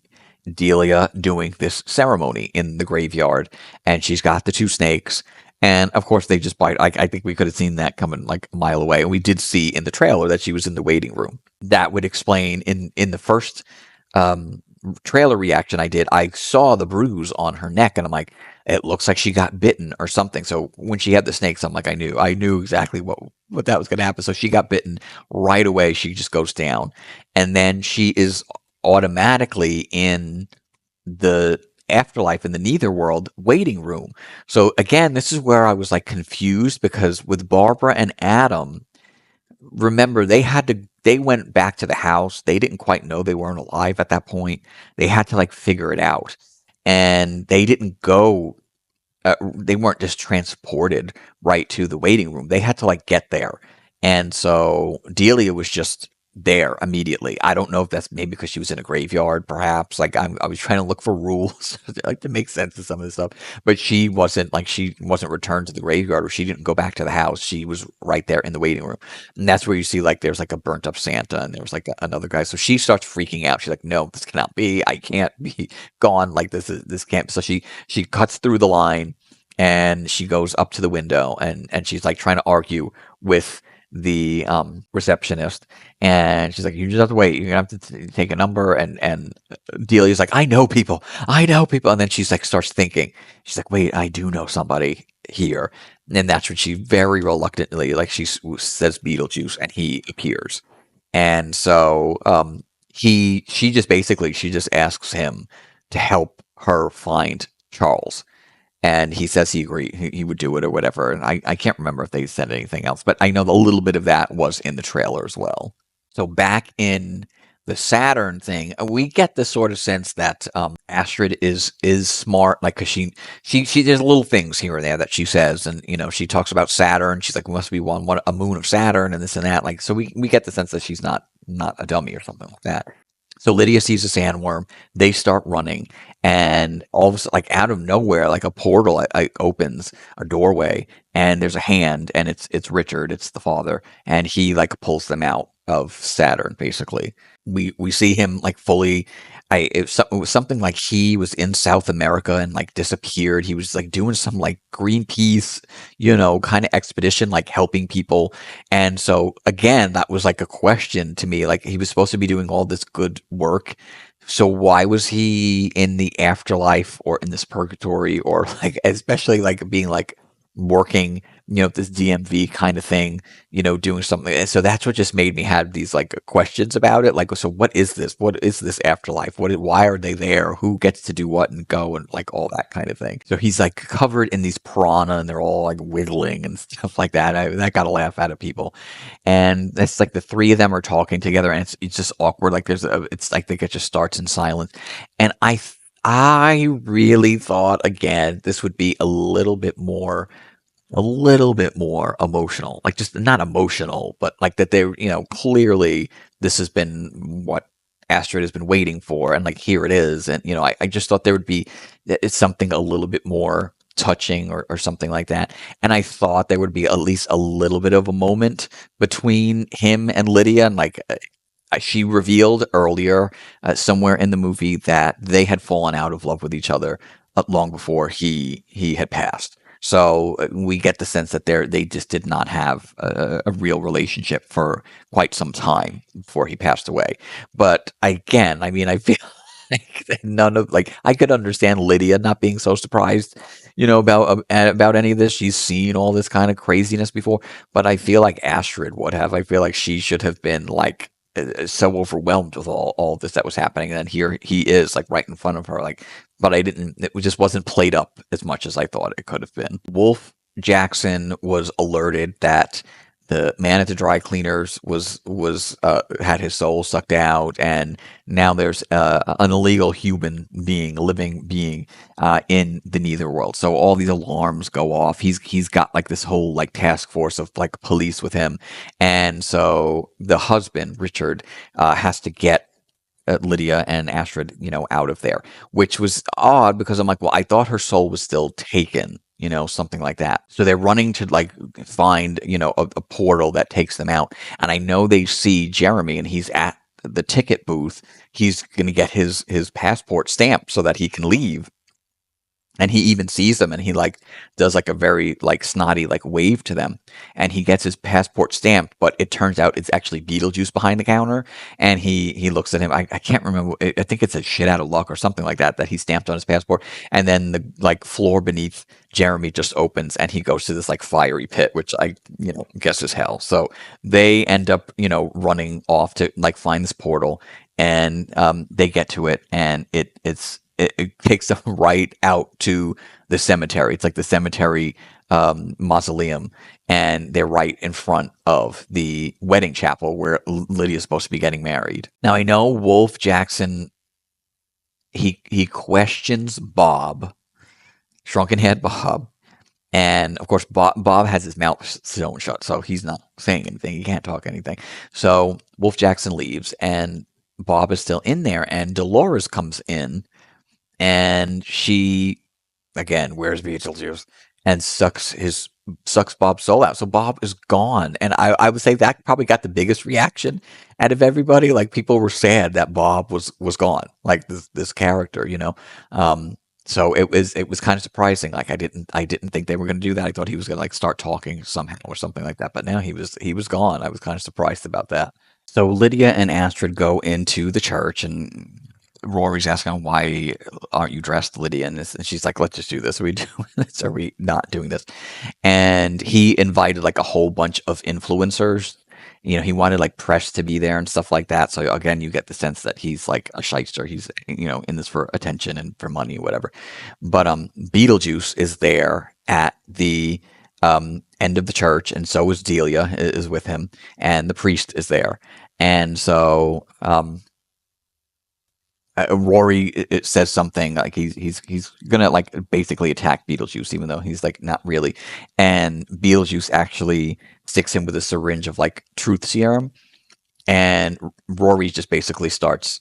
Delia doing this ceremony in the graveyard, and she's got the two snakes. And of course, they just bite. I think we could have seen that coming like a mile away. And we did see in the trailer that she was in the waiting room. That would explain in the first trailer reaction I did, I saw the bruise on her neck, and I'm like, it looks like she got bitten or something. So when she had the snakes, I'm like, I knew exactly what that was going to happen. So she got bitten right away. She just goes down, and then she is automatically in the afterlife in the Netherworld waiting room. So again, this is where I was like confused, because with Barbara and Adam, remember they went back to the house. They didn't quite know they weren't alive at that point. They had to like figure it out. And they didn't go they weren't just transported right to the waiting room. They had to like get there. And so Delia was just there immediately. I don't know if that's maybe because she was in a graveyard, perhaps. Like I was trying to look for rules like to make sense of some of this stuff, but she wasn't returned to the graveyard, or she didn't go back to the house. She was right there in the waiting room, and that's where you see like there's like a burnt up Santa, and there was like another guy. So she starts freaking out. She's like, "No, this cannot be. I can't be gone. Like this can't." So she cuts through the line, and she goes up to the window, and she's like trying to argue with the receptionist, and she's like, "You just have to wait. You're gonna have to take a number." And Delia's like, I know people," and then she's like starts thinking. She's like, "Wait, I do know somebody here," and that's when she very reluctantly, like she says Beetlejuice, and he appears, and so she just asks him to help her find Charles, and he says he agreed, he would do it or whatever. And I can't remember if they said anything else, but I know a little bit of that was in the trailer as well. So back in the Saturn thing, we get the sort of sense that Astrid is smart, like because she there's little things here and there that she says, and she talks about Saturn. She's like, must be one a moon of Saturn, and this and that. Like, so we get the sense that she's not a dummy or something like that. So Lydia sees a sandworm. They start running, and all of a sudden, like out of nowhere, like a portal opens, a doorway, and there's a hand, and it's Richard, it's the father, and he like pulls them out of Saturn. Basically, we see him like fully. It was something like he was in South America and like disappeared. He was like doing some like Greenpeace, kind of expedition, like helping people. And so again, that was like a question to me. Like he was supposed to be doing all this good work. So why was he in the afterlife or in this purgatory, or like especially like being like working, this DMV kind of thing, doing something. And so that's what just made me have these like questions about it. Like, so what is this? What is this afterlife? Why are they there? Who gets to do what and go, and like all that kind of thing. So he's like covered in these piranha, and they're all like wiggling and stuff like that. That got a laugh out of people. And it's like the three of them are talking together, and it's just awkward. Like it's like it just starts in silence. And I really thought again this would be a little bit more emotional, like just not emotional, but like that they, clearly this has been what Astrid has been waiting for, and like here it is, and I just thought there would be it's something a little bit more touching, or something like that, and I thought there would be at least a little bit of a moment between him and Lydia, and like she revealed earlier somewhere in the movie that they had fallen out of love with each other long before he had passed. So we get the sense that they just did not have a real relationship for quite some time before he passed away. But again, I mean, I feel like none of like I could understand Lydia not being so surprised, about any of this. She's seen all this kind of craziness before, but I feel like Astrid would have. I feel like she should have been like so overwhelmed with all this that was happening, and then here he is like right in front of her, like. But I didn't. It just wasn't played up as much as I thought it could have been. Wolf Jackson was alerted that the man at the dry cleaners was had his soul sucked out, and now there's an illegal human being, a living being, in the Netherworld. So all these alarms go off. He's got like this whole like task force of like police with him, and so the husband Richard has to get Lydia and Astrid, out of there, which was odd because I'm like, well, I thought her soul was still taken, something like that. So they're running to like find, a portal that takes them out. And I know they see Jeremy and he's at the ticket booth. He's going to get his passport stamped so that he can leave. And he even sees them and he like does like a very like snotty like wave to them, and he gets his passport stamped, but it turns out it's actually Beetlejuice behind the counter, and he looks at him. I can't remember. I think it's a shit out of luck or something like that he stamped on his passport, and then the like floor beneath Jeremy just opens and he goes to this like fiery pit, which I guess is hell. So they end up running off to like find this portal, and they get to it, and it takes them right out to the cemetery. It's like the cemetery mausoleum, and they're right in front of the wedding chapel where Lydia's supposed to be getting married. Now I know Wolf Jackson. He questions Bob, Shrunken Head Bob, and of course Bob has his mouth sewn shut, so he's not saying anything. He can't talk anything. So Wolf Jackson leaves, and Bob is still in there, and Dolores comes in, and she again wears Beetlejuice and sucks Bob's soul out. So Bob is gone, and I would say that probably got the biggest reaction out of everybody. Like people were sad that Bob was gone, like this character, So it was kind of surprising. Like I didn't think they were going to do that. I thought he was going to like start talking somehow or something like that. But now he was gone. I was kind of surprised about that. So Lydia and Astrid go into the church, and Rory's asking, why aren't you dressed, Lydia? And she's like, let's just do this. Are we doing this? Are we not doing this? And he invited like a whole bunch of influencers. He wanted like press to be there and stuff like that. So again, you get the sense that he's like a shyster. He's, in this for attention and for money, whatever. But Beetlejuice is there at the end of the church, and so is Delia is with him, and the priest is there. And so Rory it says something like he's gonna like basically attack Beetlejuice, even though he's like not really. And Beetlejuice actually sticks him with a syringe of like truth serum, and Rory just basically starts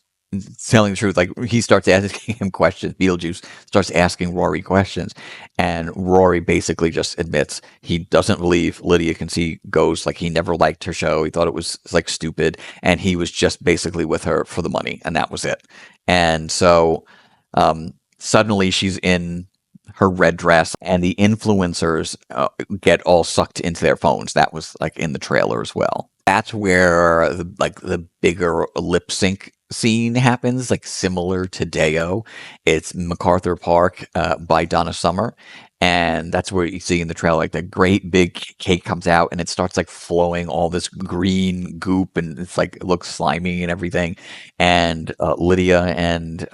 telling the truth. Like he starts asking him questions. Beetlejuice starts asking Rory questions, and Rory basically just admits he doesn't believe Lydia can see ghosts. Like he never liked her show. He thought it was like stupid, and he was just basically with her for the money, and that was it. And so suddenly she's in her red dress, and the influencers get all sucked into their phones. That was like in the trailer as well. That's where the bigger lip sync scene happens, like similar to Deo. It's MacArthur Park by Donna Summer. And that's where you see in the trailer, like the great big cake comes out and it starts like flowing all this green goop, and it's like, it looks slimy and everything. And Lydia and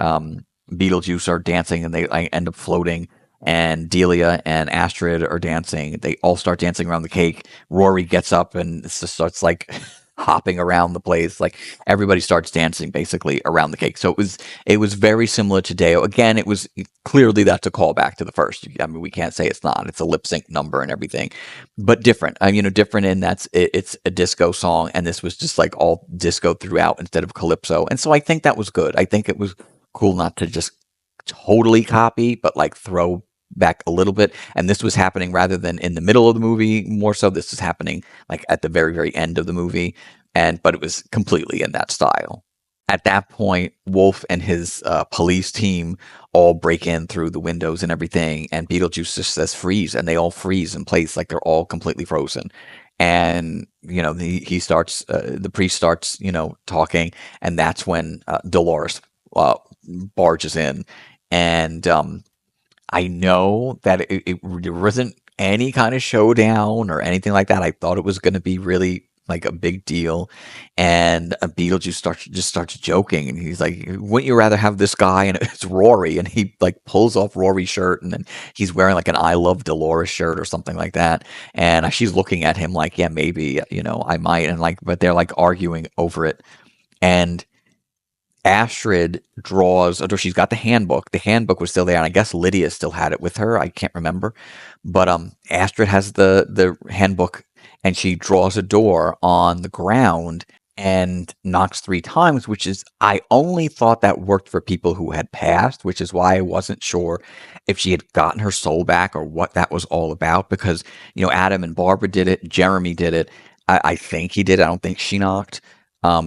Beetlejuice are dancing, and they end up floating. And Delia and Astrid are dancing. They all start dancing around the cake. Rory gets up and just starts like hopping around the place. Like everybody starts dancing basically around the cake. So it was very similar to Deo. Again, it was clearly that's a callback to the first. I mean, we can't say it's not. It's a lip sync number and everything, but different. Different in it's a disco song, and this was just like all disco throughout instead of calypso. And so I think that was good. I think it was cool not to just totally copy, but like throw back a little bit. And this was happening rather than in the middle of the movie. More so, this was happening like at the very, very end of the movie. But it was completely in that style. at that point, Wolf and his police team all break in through the windows and everything, and Beetlejuice just says freeze, and they all freeze in place, like they're all completely frozen. And he starts, the priest starts, talking, and that's when Dolores uh, barges in, and I know that there wasn't any kind of showdown or anything like that. I thought it was going to be really like a big deal, and Beetlejuice starts joking, and he's like, "Wouldn't you rather have this guy?" And it's Rory, and he like pulls off Rory's shirt, and then he's wearing like an "I love Dolores" shirt or something like that, and she's looking at him like, "Yeah, maybe, I might," and like, but they're like arguing over it, and Astrid draws, or she's got the handbook. The handbook was still there, and I guess Lydia still had it with her. I can't remember, but Astrid has the handbook, and she draws a door on the ground and knocks 3 times. Which is, I only thought that worked for people who had passed, which is why I wasn't sure if she had gotten her soul back or what that was all about. Because Adam and Barbara did it, Jeremy did it. I think he did. I don't think she knocked.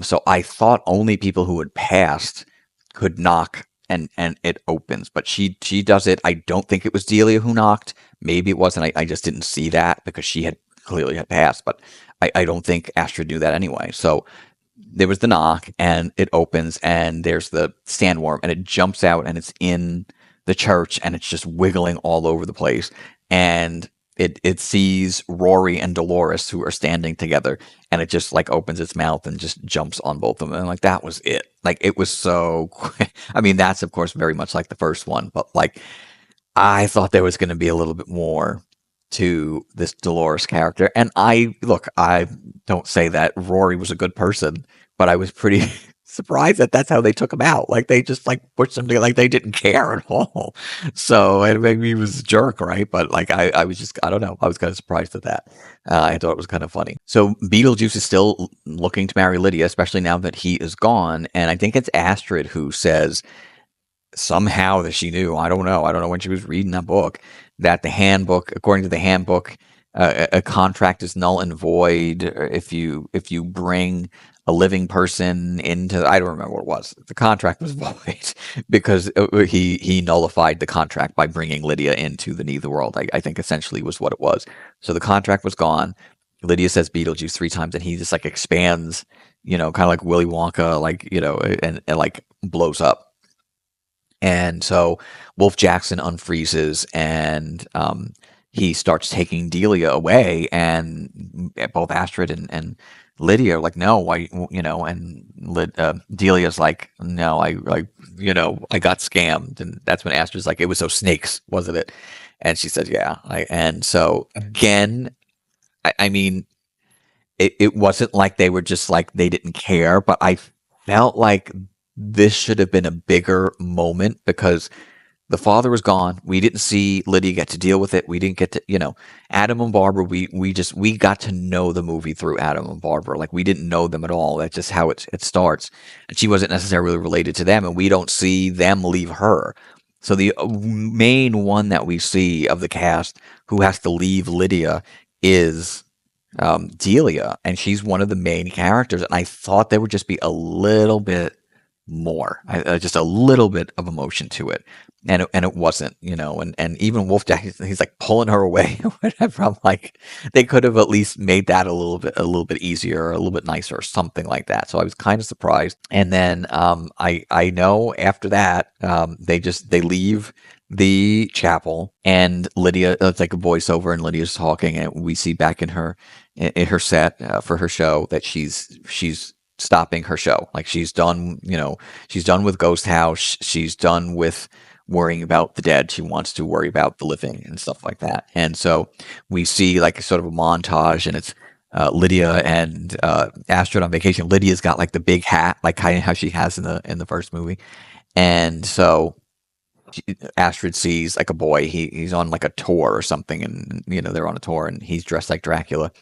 So I thought only people who had passed could knock and it opens, but she does it. I don't think it was Delia who knocked. Maybe it wasn't. I just didn't see that because she had clearly had passed, but I don't think Astrid knew that anyway. So there was the knock and it opens and there's the sandworm and it jumps out and it's in the church and it's just wiggling all over the place. And it sees Rory and Dolores who are standing together, and it just like opens its mouth and just jumps on both of them. And like that was it. Like it was so quick. I mean, that's of course very much like the first one, but like I thought there was going to be a little bit more to this Dolores character. And I don't say that Rory was a good person, but I was pretty surprised that that's how they took him out. Like they just like pushed him to, like they didn't care at all. So and maybe he was a jerk, right? But like I was just, I don't know. I was kind of surprised at that. I thought it was kind of funny. So Beetlejuice is still looking to marry Lydia, especially now that he is gone. And I think it's Astrid who says, somehow, that she knew. I don't know. I don't know when she was reading that book, that the handbook, according to the handbook, a contract is null and void if you bring a living person into. I don't remember what it was. The contract was void because he nullified the contract by bringing Lydia into the Neither World. I think essentially was what it was. So the contract was gone. Lydia says Beetlejuice 3 times, and he just like expands, kind of like Willy Wonka, like and like blows up. And so Wolf Jackson unfreezes and he starts taking Delia away. And both Astrid and Lydia are like, no, why, and Delia's like, no, I got scammed. And that's when Astrid's like, it was those snakes, wasn't it? And she said, yeah. And so again, I mean, it wasn't like they were just like, they didn't care, but I felt like this should have been a bigger moment because the father was gone. We didn't see Lydia get to deal with it. We didn't get to, Adam and Barbara. We got to know the movie through Adam and Barbara. Like we didn't know them at all. That's just how it starts. And she wasn't necessarily related to them, and we don't see them leave her. So the main one that we see of the cast who has to leave Lydia is Delia, and she's one of the main characters. And I thought there would just be a little bit more, just a little bit of emotion to it, and it wasn't, and even Wolfjack, he's like pulling her away or whatever. I'm like, they could have at least made that a little bit easier, or a little bit nicer, or something like that. So I was kind of surprised. And then I know after that they leave the chapel, and Lydia, it's like a voiceover, and Lydia's talking, and we see back in her set for her show that she's stopping her show. Like she's done, she's done with Ghost House. She's done with worrying about the dead. She wants to worry about the living and stuff like that. And so we see like sort of a montage, and it's Lydia and Astrid on vacation. Lydia's got like the big hat, like kind of how she has in the first movie. And so Astrid sees like a boy. He's on like a tour or something, and they're on a tour, and he's dressed like Dracula.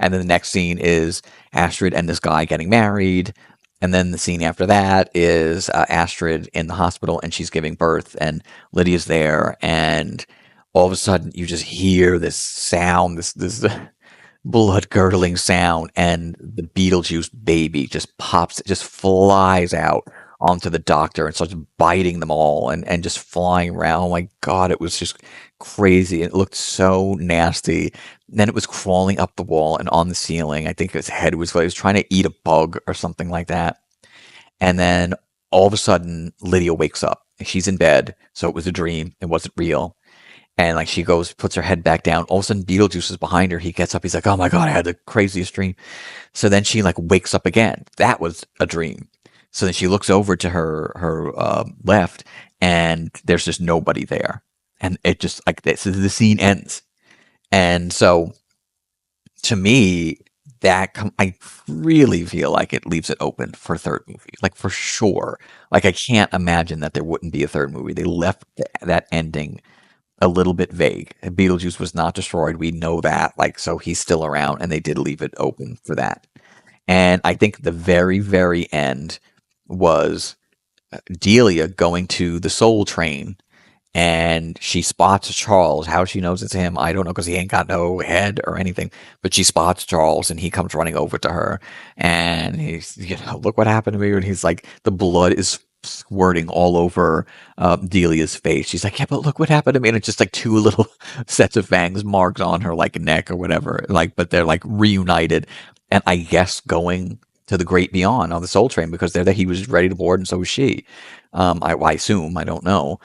And then the next scene is Astrid and this guy getting married. And then the scene after that is Astrid in the hospital, and she's giving birth, and Lydia's there, and all of a sudden you just hear this sound, this blood curdling sound, and the Beetlejuice baby just pops, just flies out onto the doctor and starts biting them all and just flying around. Oh my God, it was just crazy. It looked so nasty. Then it was crawling up the wall and on the ceiling. I think its head was, like, it was trying to eat a bug or something like that. And then all of a sudden, Lydia wakes up. She's in bed, so it was a dream. It wasn't real. And like she goes, puts her head back down. All of a sudden, Beetlejuice is behind her. He gets up. He's like, "Oh my God, I had the craziest dream." So then she like wakes up again. That was a dream. So then she looks over to her left, and there's just nobody there. And it just like this, so the scene ends. And so to me, I really feel like it leaves it open for a third movie, like for sure. Like I can't imagine that there wouldn't be a third movie. They left that ending a little bit vague. Beetlejuice was not destroyed. We know that. Like, so he's still around, and they did leave it open for that. And I think the very, very end was Delia going to the Soul Train, and she spots Charles. How she knows it's him, I don't know, because he ain't got no head or anything. But she spots Charles, and he comes running over to her, and he's, look what happened to me. And he's like, the blood is squirting all over Delia's face. She's like, yeah, but look what happened to me. And it's just like two little sets of fangs marks on her like neck or whatever. Like, but they're like reunited, and I guess going to the great beyond on the Soul Train because they're there. He was ready to board, and so was she. I assume, I don't know.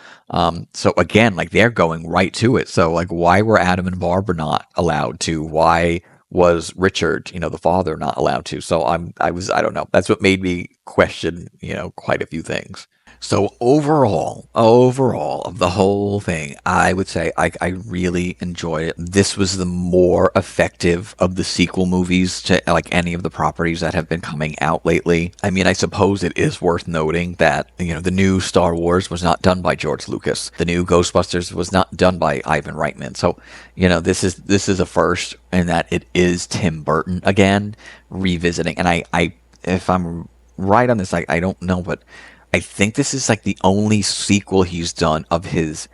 So again, like they're going right to it. So like, why were Adam and Barbara not allowed to? Why was Richard, the father, not allowed to? So I don't know. That's what made me question, quite a few things. So overall of the whole thing, I would say I really enjoyed it. This was the more effective of the sequel movies to like any of the properties that have been coming out lately. I mean, I suppose it is worth noting that, the new Star Wars was not done by George Lucas. The new Ghostbusters was not done by Ivan Reitman. So, this is a first in that it is Tim Burton again revisiting. And I if I'm right on this, I don't know, but I think this is like the only sequel he's done of his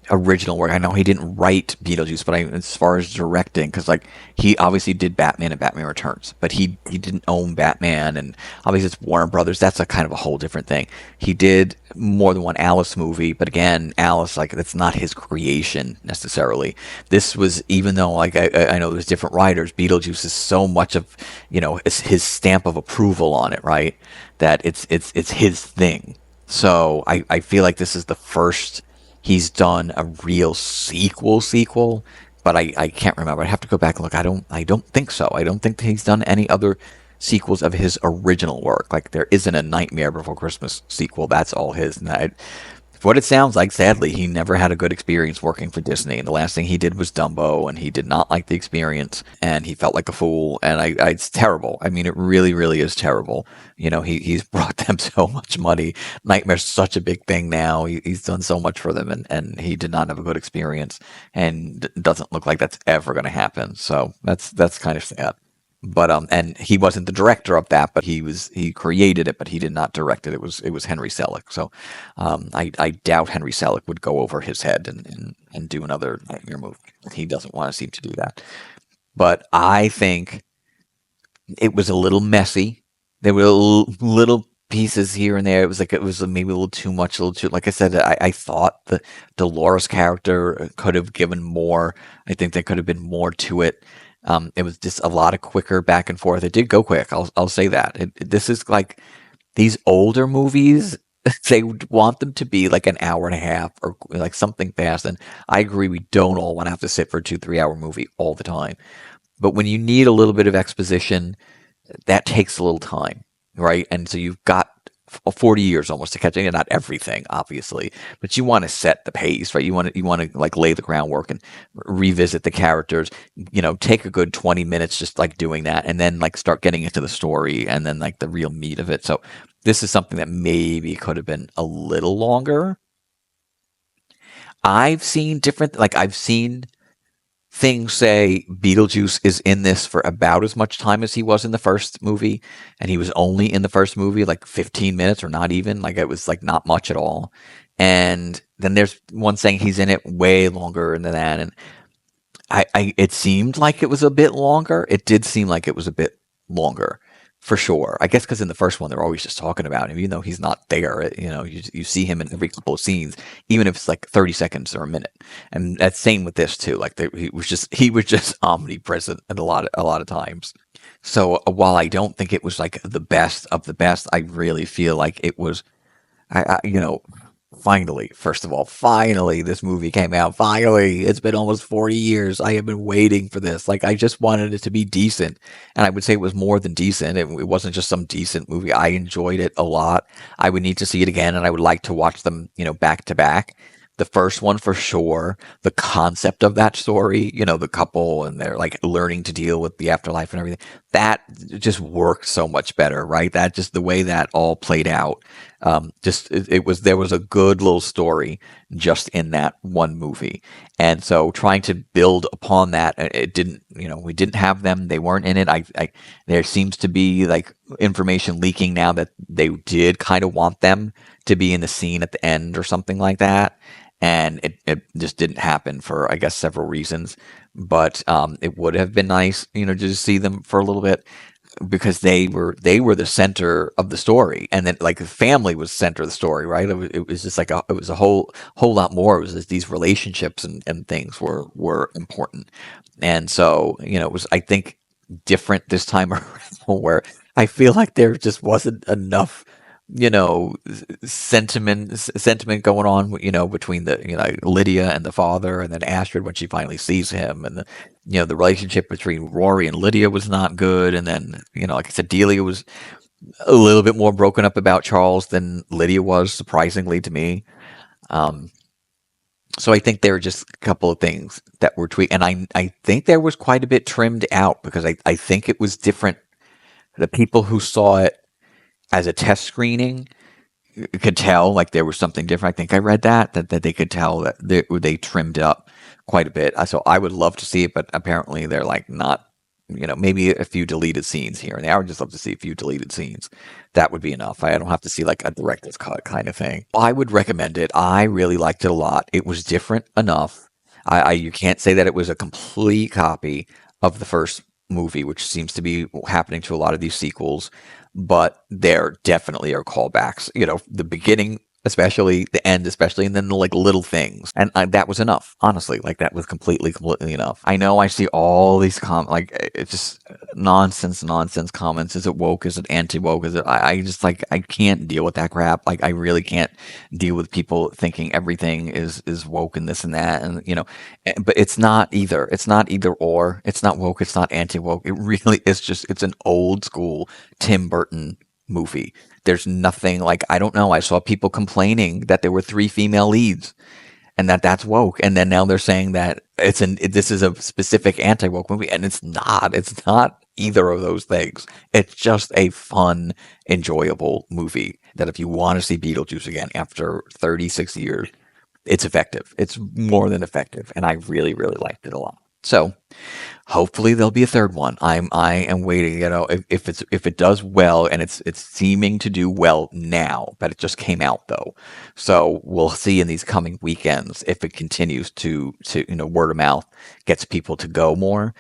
original work. I know he didn't write Beetlejuice, but as far as directing, because like he obviously did Batman and Batman Returns, but he didn't own Batman, and obviously it's Warner Brothers. That's a kind of a whole different thing. He did more than one Alice movie, but again, Alice, like, that's not his creation necessarily. This was, even though like I know there's different writers, Beetlejuice is so much of, it's his stamp of approval on it, right? That it's his thing. So I feel like this is the first he's done a real sequel, but I can't remember. I have to go back and look. I don't think so. I don't think he's done any other sequels of his original work. Like there isn't a Nightmare Before Christmas sequel. That's all his. And what it sounds like, sadly, he never had a good experience working for Disney. And the last thing he did was Dumbo, and he did not like the experience, and he felt like a fool. And it's terrible. I mean, it really, really is terrible. He's brought them so much money. Nightmare's such a big thing now. He's done so much for them, and he did not have a good experience, and it doesn't look like that's ever going to happen. So that's kind of sad. But and he wasn't the director of that, but he created it, but he did not direct it. It was Henry Selick. So I doubt Henry Selick would go over his head and do another Nightmare movie. He doesn't want to seem to do that. But I think it was a little messy. There were little pieces here and there. It was maybe a little too much, a little too. Like I said, I thought the Dolores character could have given more. I think there could have been more to it. It was just a lot of quicker back and forth. It did go quick. I'll say that. This is like these older movies. They want them to be like an hour and a half or like something fast. And I agree, we don't all want to have to sit for a 2-3 hour movie all the time. But when you need a little bit of exposition, that takes a little time, right? And so you've got 40 years almost to catch it. Not everything, obviously, but you want to set the pace, right? You want to like lay the groundwork and revisit the characters. Take a good 20 minutes just like doing that, and then like start getting into the story, and then like the real meat of it. So this is something that maybe could have been a little longer. I've seen things say Beetlejuice is in this for about as much time as he was in the first movie, and he was only in the first movie like 15 minutes or not even. Like it was like not much at all. And then there's one saying he's in it way longer than that. And it seemed like it was a bit longer. It did seem like it was a bit longer, for sure. I guess because in the first one they're always just talking about him, even though he's not there. You see him in every couple of scenes, even if it's like 30 seconds or a minute. And that's same with this too. Like he was just omnipresent at a lot of times. So while I don't think it was like the best of the best, I really feel like it was. Finally, first of all, finally, this movie came out. Finally, it's been almost 40 years. I have been waiting for this. Like, I just wanted it to be decent. And I would say it was more than decent. It wasn't just some decent movie. I enjoyed it a lot. I would need to see it again, and I would like to watch them, back to back. The first one for sure, the concept of that story, the couple and they're like learning to deal with the afterlife and everything, that just worked so much better, right? That just the way that all played out, just it was there was a good little story just in that one movie, and so trying to build upon that, it didn't. We didn't have them; they weren't in it. There seems to be like information leaking now that they did kind of want them to be in the scene at the end or something like that, and it just didn't happen for I guess several reasons. But it would have been nice, just see them for a little bit because they were the center of the story, and then like the family was the center of the story, right? It was just like it was a whole lot more. It was just these relationships and things were important, and so it was I think different this time around where I feel like there just wasn't enough sentiment going on, between Lydia and the father, and then Astrid when she finally sees him, and the relationship between Rory and Lydia was not good, and then like I said, Delia was a little bit more broken up about Charles than Lydia was, surprisingly to me. Um, so I think there were just a couple of things that were tweaked, and I think there was quite a bit trimmed out because I think it was different. The people who saw it as a test screening could tell like there was something different. I think I read that they could tell that they trimmed up quite a bit. So I would love to see it, but apparently they're like not, maybe a few deleted scenes here and there. I would just love to see a few deleted scenes. That would be enough. I don't have to see like a director's cut kind of thing. I would recommend it. I really liked it a lot. It was different enough. You can't say that it was a complete copy of the first movie, which seems to be happening to a lot of these sequels, but there definitely are callbacks. The beginning, especially the end, especially, and then the like little things, and that was enough. Honestly, like that was completely enough. I know I see all these like it's just nonsense comments. Is it woke? Is it anti woke? Is it? I just like I can't deal with that crap. Like I really can't deal with people thinking everything is woke and this and that, and but it's not either. It's not either or. It's not woke. It's not anti woke. It really is just it's an old school Tim Burton movie. There's nothing like I don't know. I saw people complaining that there were three female leads and that's woke. And then now they're saying that this is a specific anti-woke movie, and it's not. It's not either of those things. It's just a fun, enjoyable movie that if you want to see Beetlejuice again after 36 years, it's effective. It's more than effective, and I really, really liked it a lot. So hopefully there'll be a third one. I am waiting. If it does well, and it's seeming to do well now, but it just came out though, so we'll see in these coming weekends if it continues to word of mouth gets people to go more.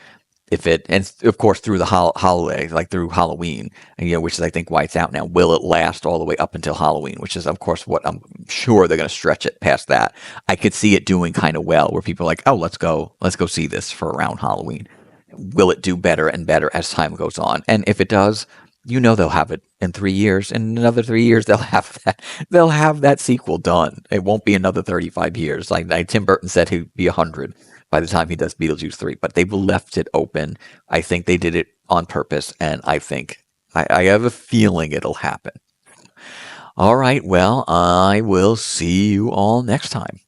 If it, and of course through the holiday, like through Halloween, and which is I think why it's out now. Will it last all the way up until Halloween? Which is of course what I'm sure they're going to stretch it past that. I could see it doing kind of well, where people are like, oh, let's go see this for around Halloween. Will it do better and better as time goes on? And if it does, they'll have it in 3 years. In another 3 years, they'll have that sequel done. It won't be another 35 years. Like Tim Burton said, he'd be 100 by the time he does Beetlejuice 3. But they've left it open. I think they did it on purpose, and I think I have a feeling it'll happen. All right, well, I will see you all next time.